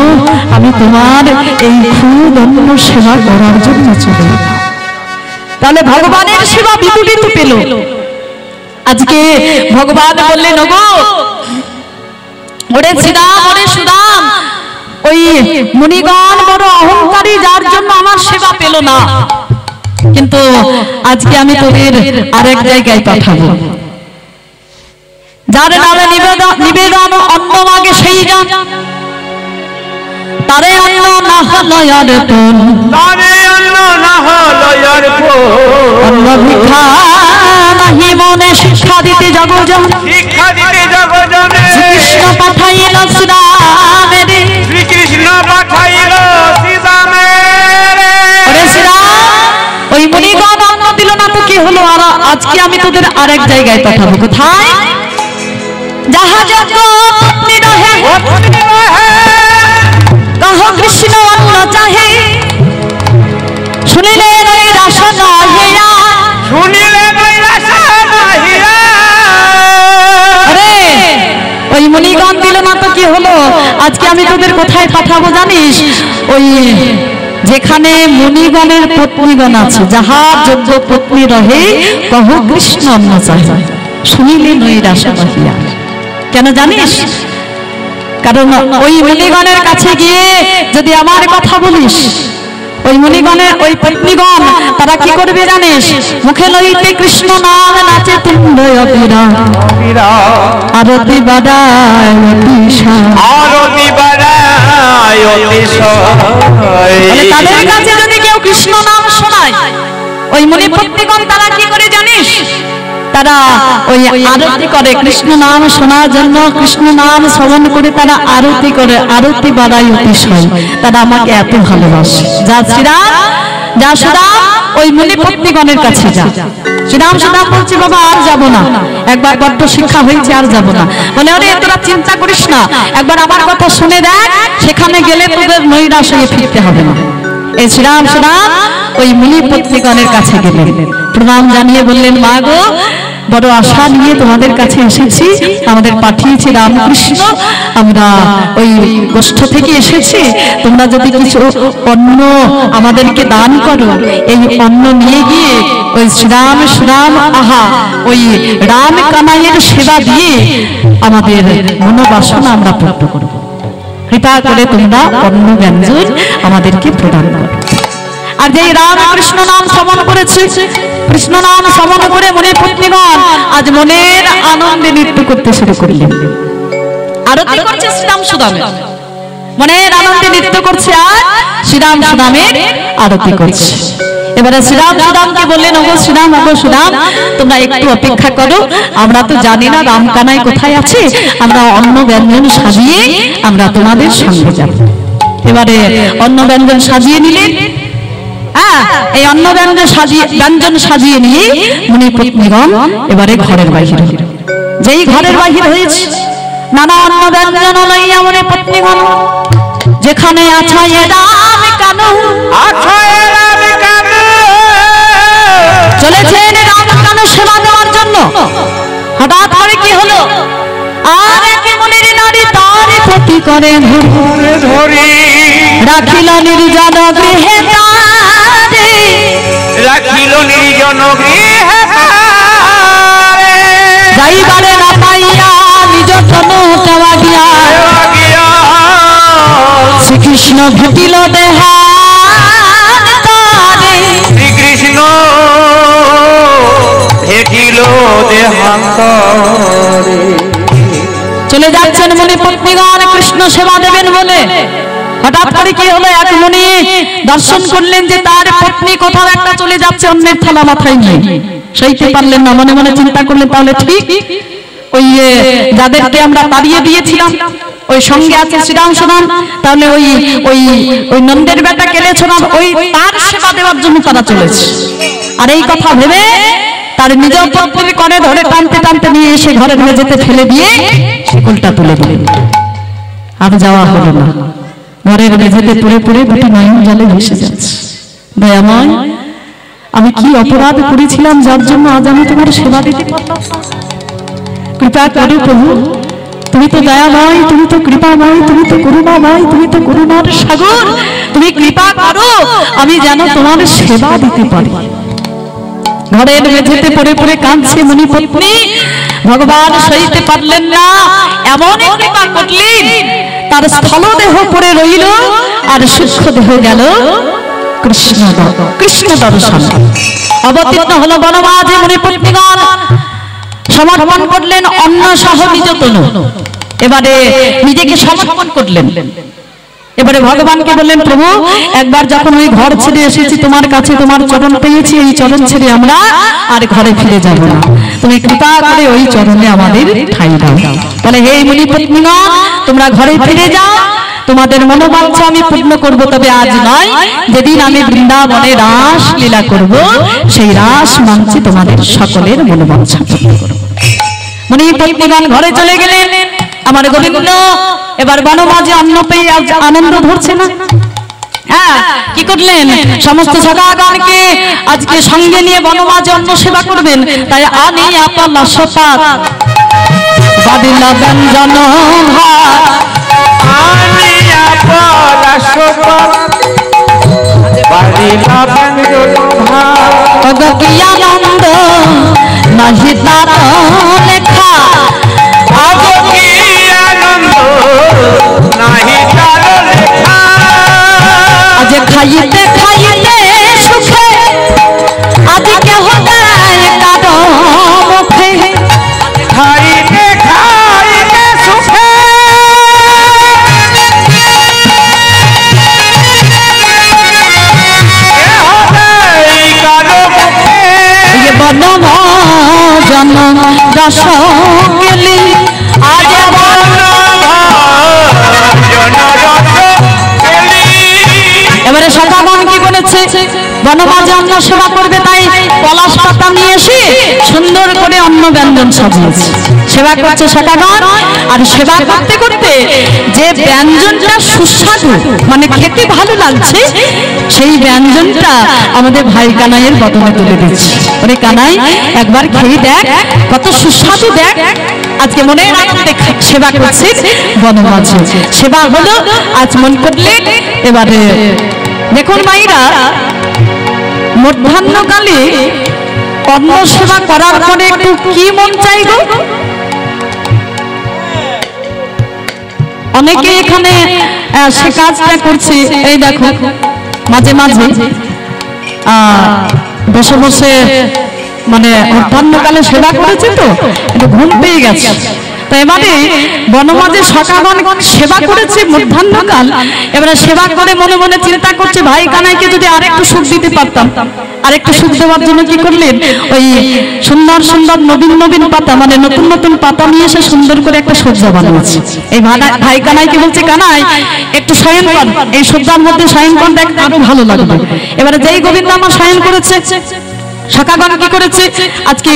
আমি তোমার এই ক্ষুদন্ত সেবা করার জন্য চলে। তাহলে ভগবানের সেবা বিদুরিত পেল। আজকে ভগবান বললেন, ওগো ওরে শ্রীরাম, ওরে সুদাম, ওই মুনিগণ বড় অহংকারী, যার জন্য আমার সেবা পেল না, কিন্তু আজকে আমি তোদের আরেক জায়গায় পাঠাবো। যার নামে নিবেদন অন্ন মাগে সেই জন, তারে অন্ন না হলো আর তোর, তারে অন্ন না হলো আর অন্ন ভিক্ষা নাহি মনে শিক্ষা দিতে জগজন, শিক্ষা দিতে জগজনে কৃষ্ণ পাঠাইল শ্রীরামে রে, শ্রীকৃষ্ণ পাঠাইল শ্রীরামে রে। ওরে শ্রীরাম, ওই মুনিগণ অন্ন দিল না তো কি হলো? আর আজকে আমি তোদের আরেক জায়গায় পাঠাবো। কোথায়? যাহা যজ্ঞ পত্নী রহে, কহ কৃষ্ণ অন্ন চাহে, শুনিলে রস নাহিয়া, শুনিলে নাহিয়া। আরে ওই মুনিগণ দিল না তো কি হলো? আজকে আমি তোদের কোথায় পাঠাবো জানিস? ওই যেখানে মুনিগণের পত্নীগণ আছে, যাহা যোগ্য পত্নী রহে, কহ কৃষ্ণ অন্ন চাহে, শুনিলে নই রস নাহিয়া। কেন জানিস? কারণ ওই মুনিগণের কাছে গিয়ে যদি আমার কথা বলিস, ওই মুনিগণের ওই পত্নীগণ তারা কি করবে জানিস? মুখে লইতে কৃষ্ণ নাম নাচে তুণ্ড অবিরা, আরতি বাড়ায় অতিশয়, আরতি বাড়ায় অতিশয়। তাদের কাছে যদি কেউ কৃষ্ণ নাম শোনায়, ওই মুনি পত্নীগণ তারা কি করে জানিস? তারা ওই আরতি করে, কৃষ্ণ নাম শোনার জন্য কৃষ্ণ নাম শ্রবণ করে তারা আরতি করে, আরতি বাড়ায় অতিশয়। তারা আমাকে এত ভালোবাসে। যা শ্রীরাম, যা সুদাম, ওই মুনি পত্নীগণের কাছে যা। শ্রীরাম সুদাম বলছে, বাবা আর যাব না, একবার বড্ড শিক্ষা হয়েছে, আর যাব না। বলে, আরে তোরা চিন্তা করিস না, একবার আমার কথা শুনে দেখ, সেখানে গেলে তোদের নৈরাশ হয়ে ফিরতে হবে না। এই শ্রীরাম সুদাম ওই মুনি পত্নীগণের কাছে গেলেন, প্রণাম জানিয়ে বললেন, মা গো বড় আশা নিয়ে তোমাদের কাছে এসেছি। আমাদের পাঠিয়েছে রামকৃষ্ণ, আমরা ওই গোষ্ঠ থেকে এসেছি। তোমরা যদি কিছু অন্ন আমাদেরকে দান করো, এই অন্ন নিয়ে গিয়ে ওই শ্রীরাম সুরাম আহা ওই রাম কানাইয়ের সেবা দিয়ে আমাদের মনোবাসনা আমরা পূর্ণ করব। কৃপা করে তোমরা অন্ন ব্যঞ্জন আমাদেরকে প্রদান করো। আর যে রাম কৃষ্ণ নাম শ্রবণ করেছে, কৃষ্ণ নাম শ্রবণ করে মনে পত্নীগণ আজ মনের আনন্দে নৃত্য করতে শুরু করলেন। আরতি করছে শ্রীরাম সুদামের, মনের আনন্দে নৃত্য করছে আর শ্রীরাম সুদামের আরতি করছে। এবারে শ্রীরাম সুদামকে বললেন, ওগো শ্রীরাম, ওগো সুদাম, তোমরা একটু অপেক্ষা করো, আমরা তো জানি না রাম কানাই কোথায় আছে, আমরা অন্ন ব্যঞ্জন সাজিয়ে আমরা তোমাদের সঙ্গে যাব। এবারে অন্ন ব্যঞ্জন সাজিয়ে নিলেন। এই অন্ন ব্যঞ্জন সাজিয়ে নিয়ে মুনি পত্নীগণ এবারে ঘরের বাহির। যেই ঘরের বাহির হয়েছে, নানা অন্ন ব্যঞ্জন লইয়া মুনি পত্নীগণ যেখানে আছে রাম কানু, চলেছেন রাম কানু সেবা দেওয়ার জন্য। হঠাৎ করে কি হলো, আর এক মনের নারী তার প্রতি করে ধরি রাখিল নির্জন গৃহে, রাখিল নির্জন গৃহে, যাইবারে না পাইয়া নিজ তনু চাওয়া গিয়া শ্রীকৃষ্ণ ভেটিল দেহান্তরে, শ্রীকৃষ্ণ ভেটিল দেহান্তরে। চলে যাচ্ছেন মুনি পত্নীগণ কৃষ্ণ সেবা দেবেন বলে। হঠাৎ করে কি হলো, এক মুনি দর্শন করলেন যে তার পত্নী কোথাও একটা চলে যাচ্ছে অন্যের থালা মাথায় নিয়ে। সইতে পারলেন না, মনে মনে চিন্তা করলেন তাহলে ঠিক ওই যাদেরকে আমরা তাড়িয়ে দিয়েছিলাম ওই সঙ্গে আছে শ্রীরাম সুদাম, তাহলে ওই ওই ওই নন্দের বেটা কেলেছরাম ওই তার সেবা দেওয়ার জন্য তারা চলেছে। আর এই কথা ভেবে তার নিজ পত্নীর করে ধরে টানতে টানতে নিয়ে এসে ঘরের মেঝেতে ফেলে দিয়ে শিকলটা তুলে দিলেন। আর যাওয়া হলো না, ঘরের মেঝেতে পড়ে পড়ে দুটি নয়ন জলে ভেসে যাচ্ছে। দয়াময়, আমি কি অপরাধ করেছিলাম যার জন্য আজ আমি তোমার সেবা দিতে পারলাম না? কৃপা করো প্রভু, তুমি তো দয়াময়, তুমি তো কৃপাময়, তুমি তো করুণাময়, তুমি তো করুণার সাগর, তুমি কৃপা করো আমি যেন তোমার সেবা দিতে পারি। ঘরের মেঝেতে পড়ে পড়ে কাঁদছে মুনি পত্নী। ভগবান সইতে পারলেন না, এমন কৃপা করলেন তার স্থলদেহ পড়ে রইল আর সূক্ষ্ম দেহ গেল কৃষ্ণ দর্শন। অবতীর্ণ হলো বনমাঝে মুনি পত্নীগণ সমর্পণ করলেন অন্ন সহ নিজ তনু। এবারে নিজেকে সমর্পণ করলেন। এবারে ভগবানকে বললেন, প্রভু একবার যখন ওই ঘর ছেড়ে এসেছি তোমার কাছে, তোমার চরণ পেয়েছি, এই চরণ ছেড়ে আমরা আর ঘরে ফিরে যাব না, তুমি কৃপা করে ওই চরণে আমাদের ঠাঁই দাও। বলে, হে মুনি পত্নীগণ, তোমরা ঘরে ফিরে যাও, তোমাদের মনোবাঞ্ছা আমি পূর্ণ করব, তবে আজ নয়, যেদিন আমি বৃন্দাবনে রাস লীলা করব সেই রাস মঞ্চে তোমাদের সকলের মনোবাঞ্ছা পূর্ণ করব। মুনি পত্নীগণ ঘরে চলে গেলেন। আমার গোবিন্দ এবার বনমাঝে অন্ন পেয়ে আনন্দ ধরছে না। হ্যাঁ, কি করলেন, সমস্ত সখাগণকে আজকে সঙ্গে নিয়ে বনমাঝে অন্ন সেবা করবেন। তাই আনি আপলা সপাত বাদিলা ব্যঞ্জন ভাত, আনি আপলা সপাত বাদিলা ব্যঞ্জন ভাত, অগতি আনন্দ নাহি তার লেখা, অগতি আনন্দ নাহি তার লেখা। আজ খাইতে খাইতে সুখে আজ কেহ দেয় কারো মুখে, খাইতে খাইতে সুখে কেহ দেয় কারো মুখে। বনভোজন রস গেলি আজ বনভোজন রস গেলি। এবারে সখাগণ কি বলেছে, বনমাঝে অন্ন সেবা করবে, তাই পলাশ পাতা নিয়ে এসে সুন্দর করে অন্ন ব্যঞ্জন সাজিয়েছে, সেবা করছে সখাগণ। আর সেবা করতে করতে যে ব্যঞ্জনটা সুস্বাদু, মানে খেতে ভালো লাগছে, সেই ব্যঞ্জনটা আমাদের ভাই কানাইয়ের বদনে তুলে দিচ্ছে। ওরে কানাই, একবার খেয়ে দেখ, কত সুস্বাদু দেখ। আজকে মনের আনন্দে সেবা করছে বনমাঝে। সেবা হলো, আজ মন করলে। এবারে দেখুন মাইরা, মধ্যাহ্নকালে অন্ন সেবা করার পরে একটু কি মন চাইব? অনেকে এখানে সে কাজটা করছে, এই দেখো মাঝে মাঝে বসে বসে মানে মধ্যাহ্নকালে সেবা করেছে, তো একটু ঘুম পেয়ে গেছে। তো এবারে বনমাঝে সখাগণ সেবা করেছে মধ্যাহ্নকাল। এবারে সেবা করে মনে মনে চিন্তা করছে, ভাই কানাইকে যদি আরেকটু সুখ দিতে পারতাম। আরেকটু সুখ দেওয়ার জন্য কি করলেন, ওই সুন্দর সুন্দর নবীন নবীন পাতা, মানে নতুন নতুন পাতা নিয়ে এসে সুন্দর করে একটা সজ্জা বানিয়েছে। এই ভাই কানাইকে বলছে, কানাই একটু শয়ন কর, এই সজ্জার মধ্যে শয়ন কর, দেখ আরো ভালো লাগবে। এবারে যেই গোবিন্দ আমার শয়ন করেছে, সখাগণ কি করেছে, আজকে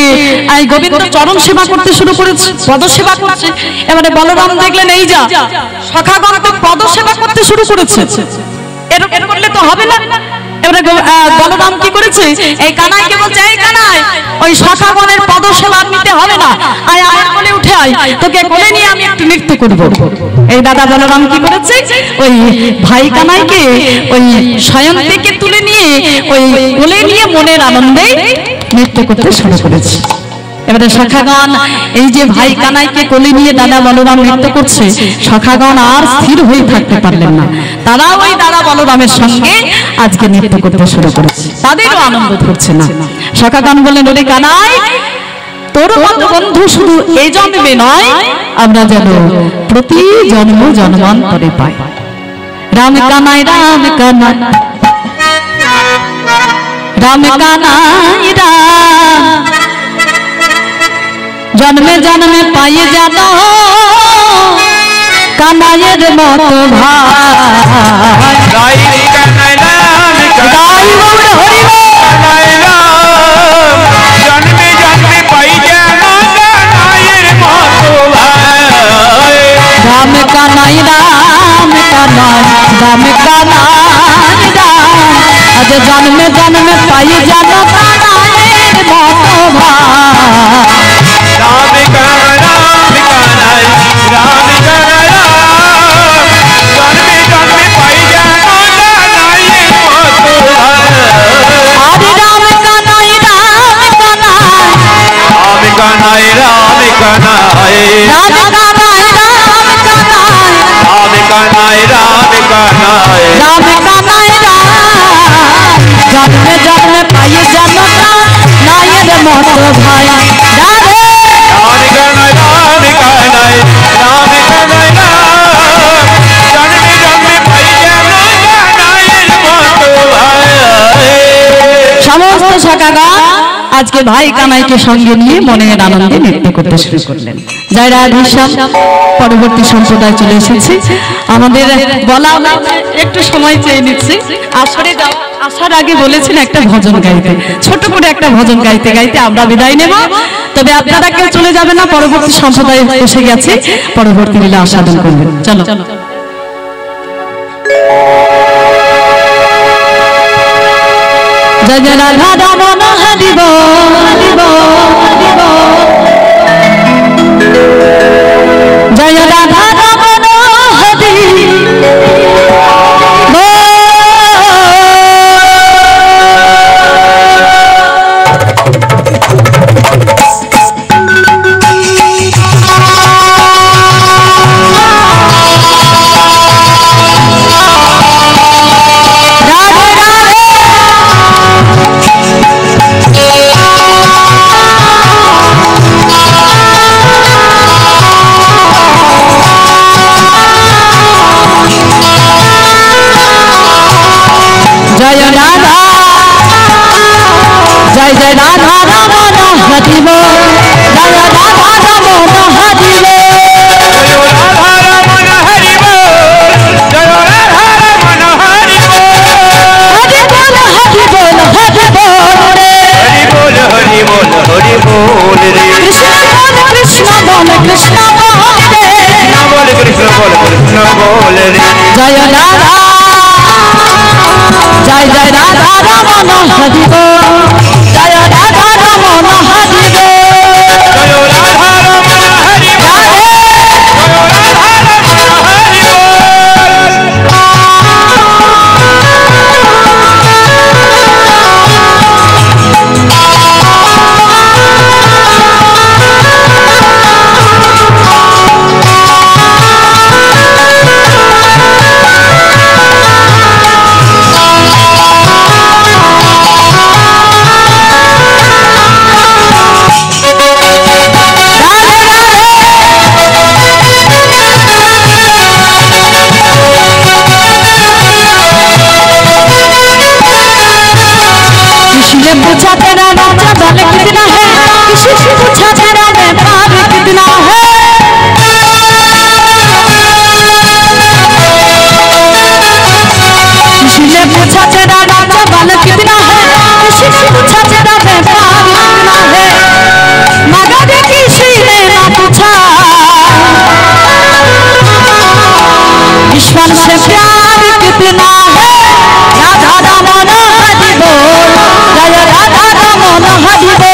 এই গোবিন্দ চরণ সেবা করতে শুরু করেছে, পদ সেবা করছে। এবারে বলরাম দেখলেন, এই যা সখাগণ তো পদ সেবা করতে শুরু করেছে, এরকম করলে তো হবে না। এবারে বলরাম কি করেছে, এই কানাইকে বলছে, এই কানাই ওই সখাগণের পদ সেবা নিতে হবে না, আয় আমার কোলে উঠে আয়, তোকে কোলে নিয়ে আমি একটু নৃত্য করব। এই দাদা বলরাম কি করেছে, ওই ভাই কানাইকে ওই শয়ন থেকে তুলে নিয়ে ওই কোলে নিয়ে মনের আনন্দে নৃত্য করতে শুরু করেছে। এবারে সখাগণ এই যে ভাই কানাইকে কোলে নিয়ে দাদা বলরাম নৃত্য করছে, সখাগণ আর স্থির হয়ে থাকতে পারলেন না। তারা ওই দাদা বলরামের সঙ্গে আজকে নৃত্য করতে শুরু করেছে, তাদেরও আনন্দ ধরছে না। সখাগণ বললেন, ওরে কানাই, তোর মতো বন্ধু শুধু এই জন্মে নয়, আমরা যেন প্রতি জন্ম জন্মান্তরে পাই। রাম কানাই রাম কানাই রাম কানাই রাম, জন্মে জন্মে পাই যেন কানাইয়ের মতো ভাই। গাই কানাই রাম গাই বল হরি বল। কানাই রাম, জন্মে জন্মে পাই যেন কানাইয়ের মতো ভাই। রাম কানাই রাম কানাই রাম কানাই রাম, আজ জন্মে জন্মে পাই যেন কানাইয়ের মতো ভাই। রাম কানাই রাম কানাই রাম, জন্মে জন্মে পাই যেন কানাইয়ের মতো ভাই। আরে রাম কানাই রাম কানাই রাম কানাই রাম কানাই রাম কানাই রাম কানাই রাম কানাই রাম কানাই রাম কানাই রাম, জন্মে জন্মে পাই যেন কানাইয়ের মতো ভাই। রাধে রাম কানাই রাম কানাই রাম কানাই রাম, জন্মে জন্মে পাই যেন কানাইয়ের মতো ভাই। সমস্ত সখাগণ আজকে ভাই কানাইকে সঙ্গে নিয়ে মনের আনন্দে নৃত্য করতে শুরু করলেন। জয় রাধেশ্যাম। পরবর্তী সম্প্রদায় চলে এসেছে, আমাদের বলা একটু সময় চেয়ে নিচ্ছি। আসরে আসার আগে বলেছেন একটা ভজন গাইতে, ছোট করে একটা ভজন গাইতে গাইতে আমরা বিদায় নেব। তবে আপনারা কেউ চলে যাবে না, পরবর্তী সম্প্রদায় এসে গেছে, পরবর্তী লীলা আস্বাদন করবেন। চলো জয় জয় রাধা রমন হরি বল হরি বল হরি বল, জয় রাধা রমন হরি বল। জয় রাধা জয় জয় রাধা রমন হরি বল, জয় রাধা রমন হরি বল। জয় রাধা রমন হরি বল, জয় রাধা রমন হরি বল। হরি বল হরি বল জয় রাধা জয় জয় রাধা রমন হরি বল জয় রাধা রমন হরি বল জয় রাধা রমন হরি বল জয় রাধা রমন হরি বল पूछा तेरा राजा बल कितना है किसी से पूछा तेरा व्यापार कितना है किसी ने पूछा तेरा राजा बल कितना है किसी से पूछा तेरा व्यापार कितना है मगर किसी ने ना पूछा ईश्वर से प्यार कितना है राधा रमन हरि बोल जय राधा रमन हरि बोल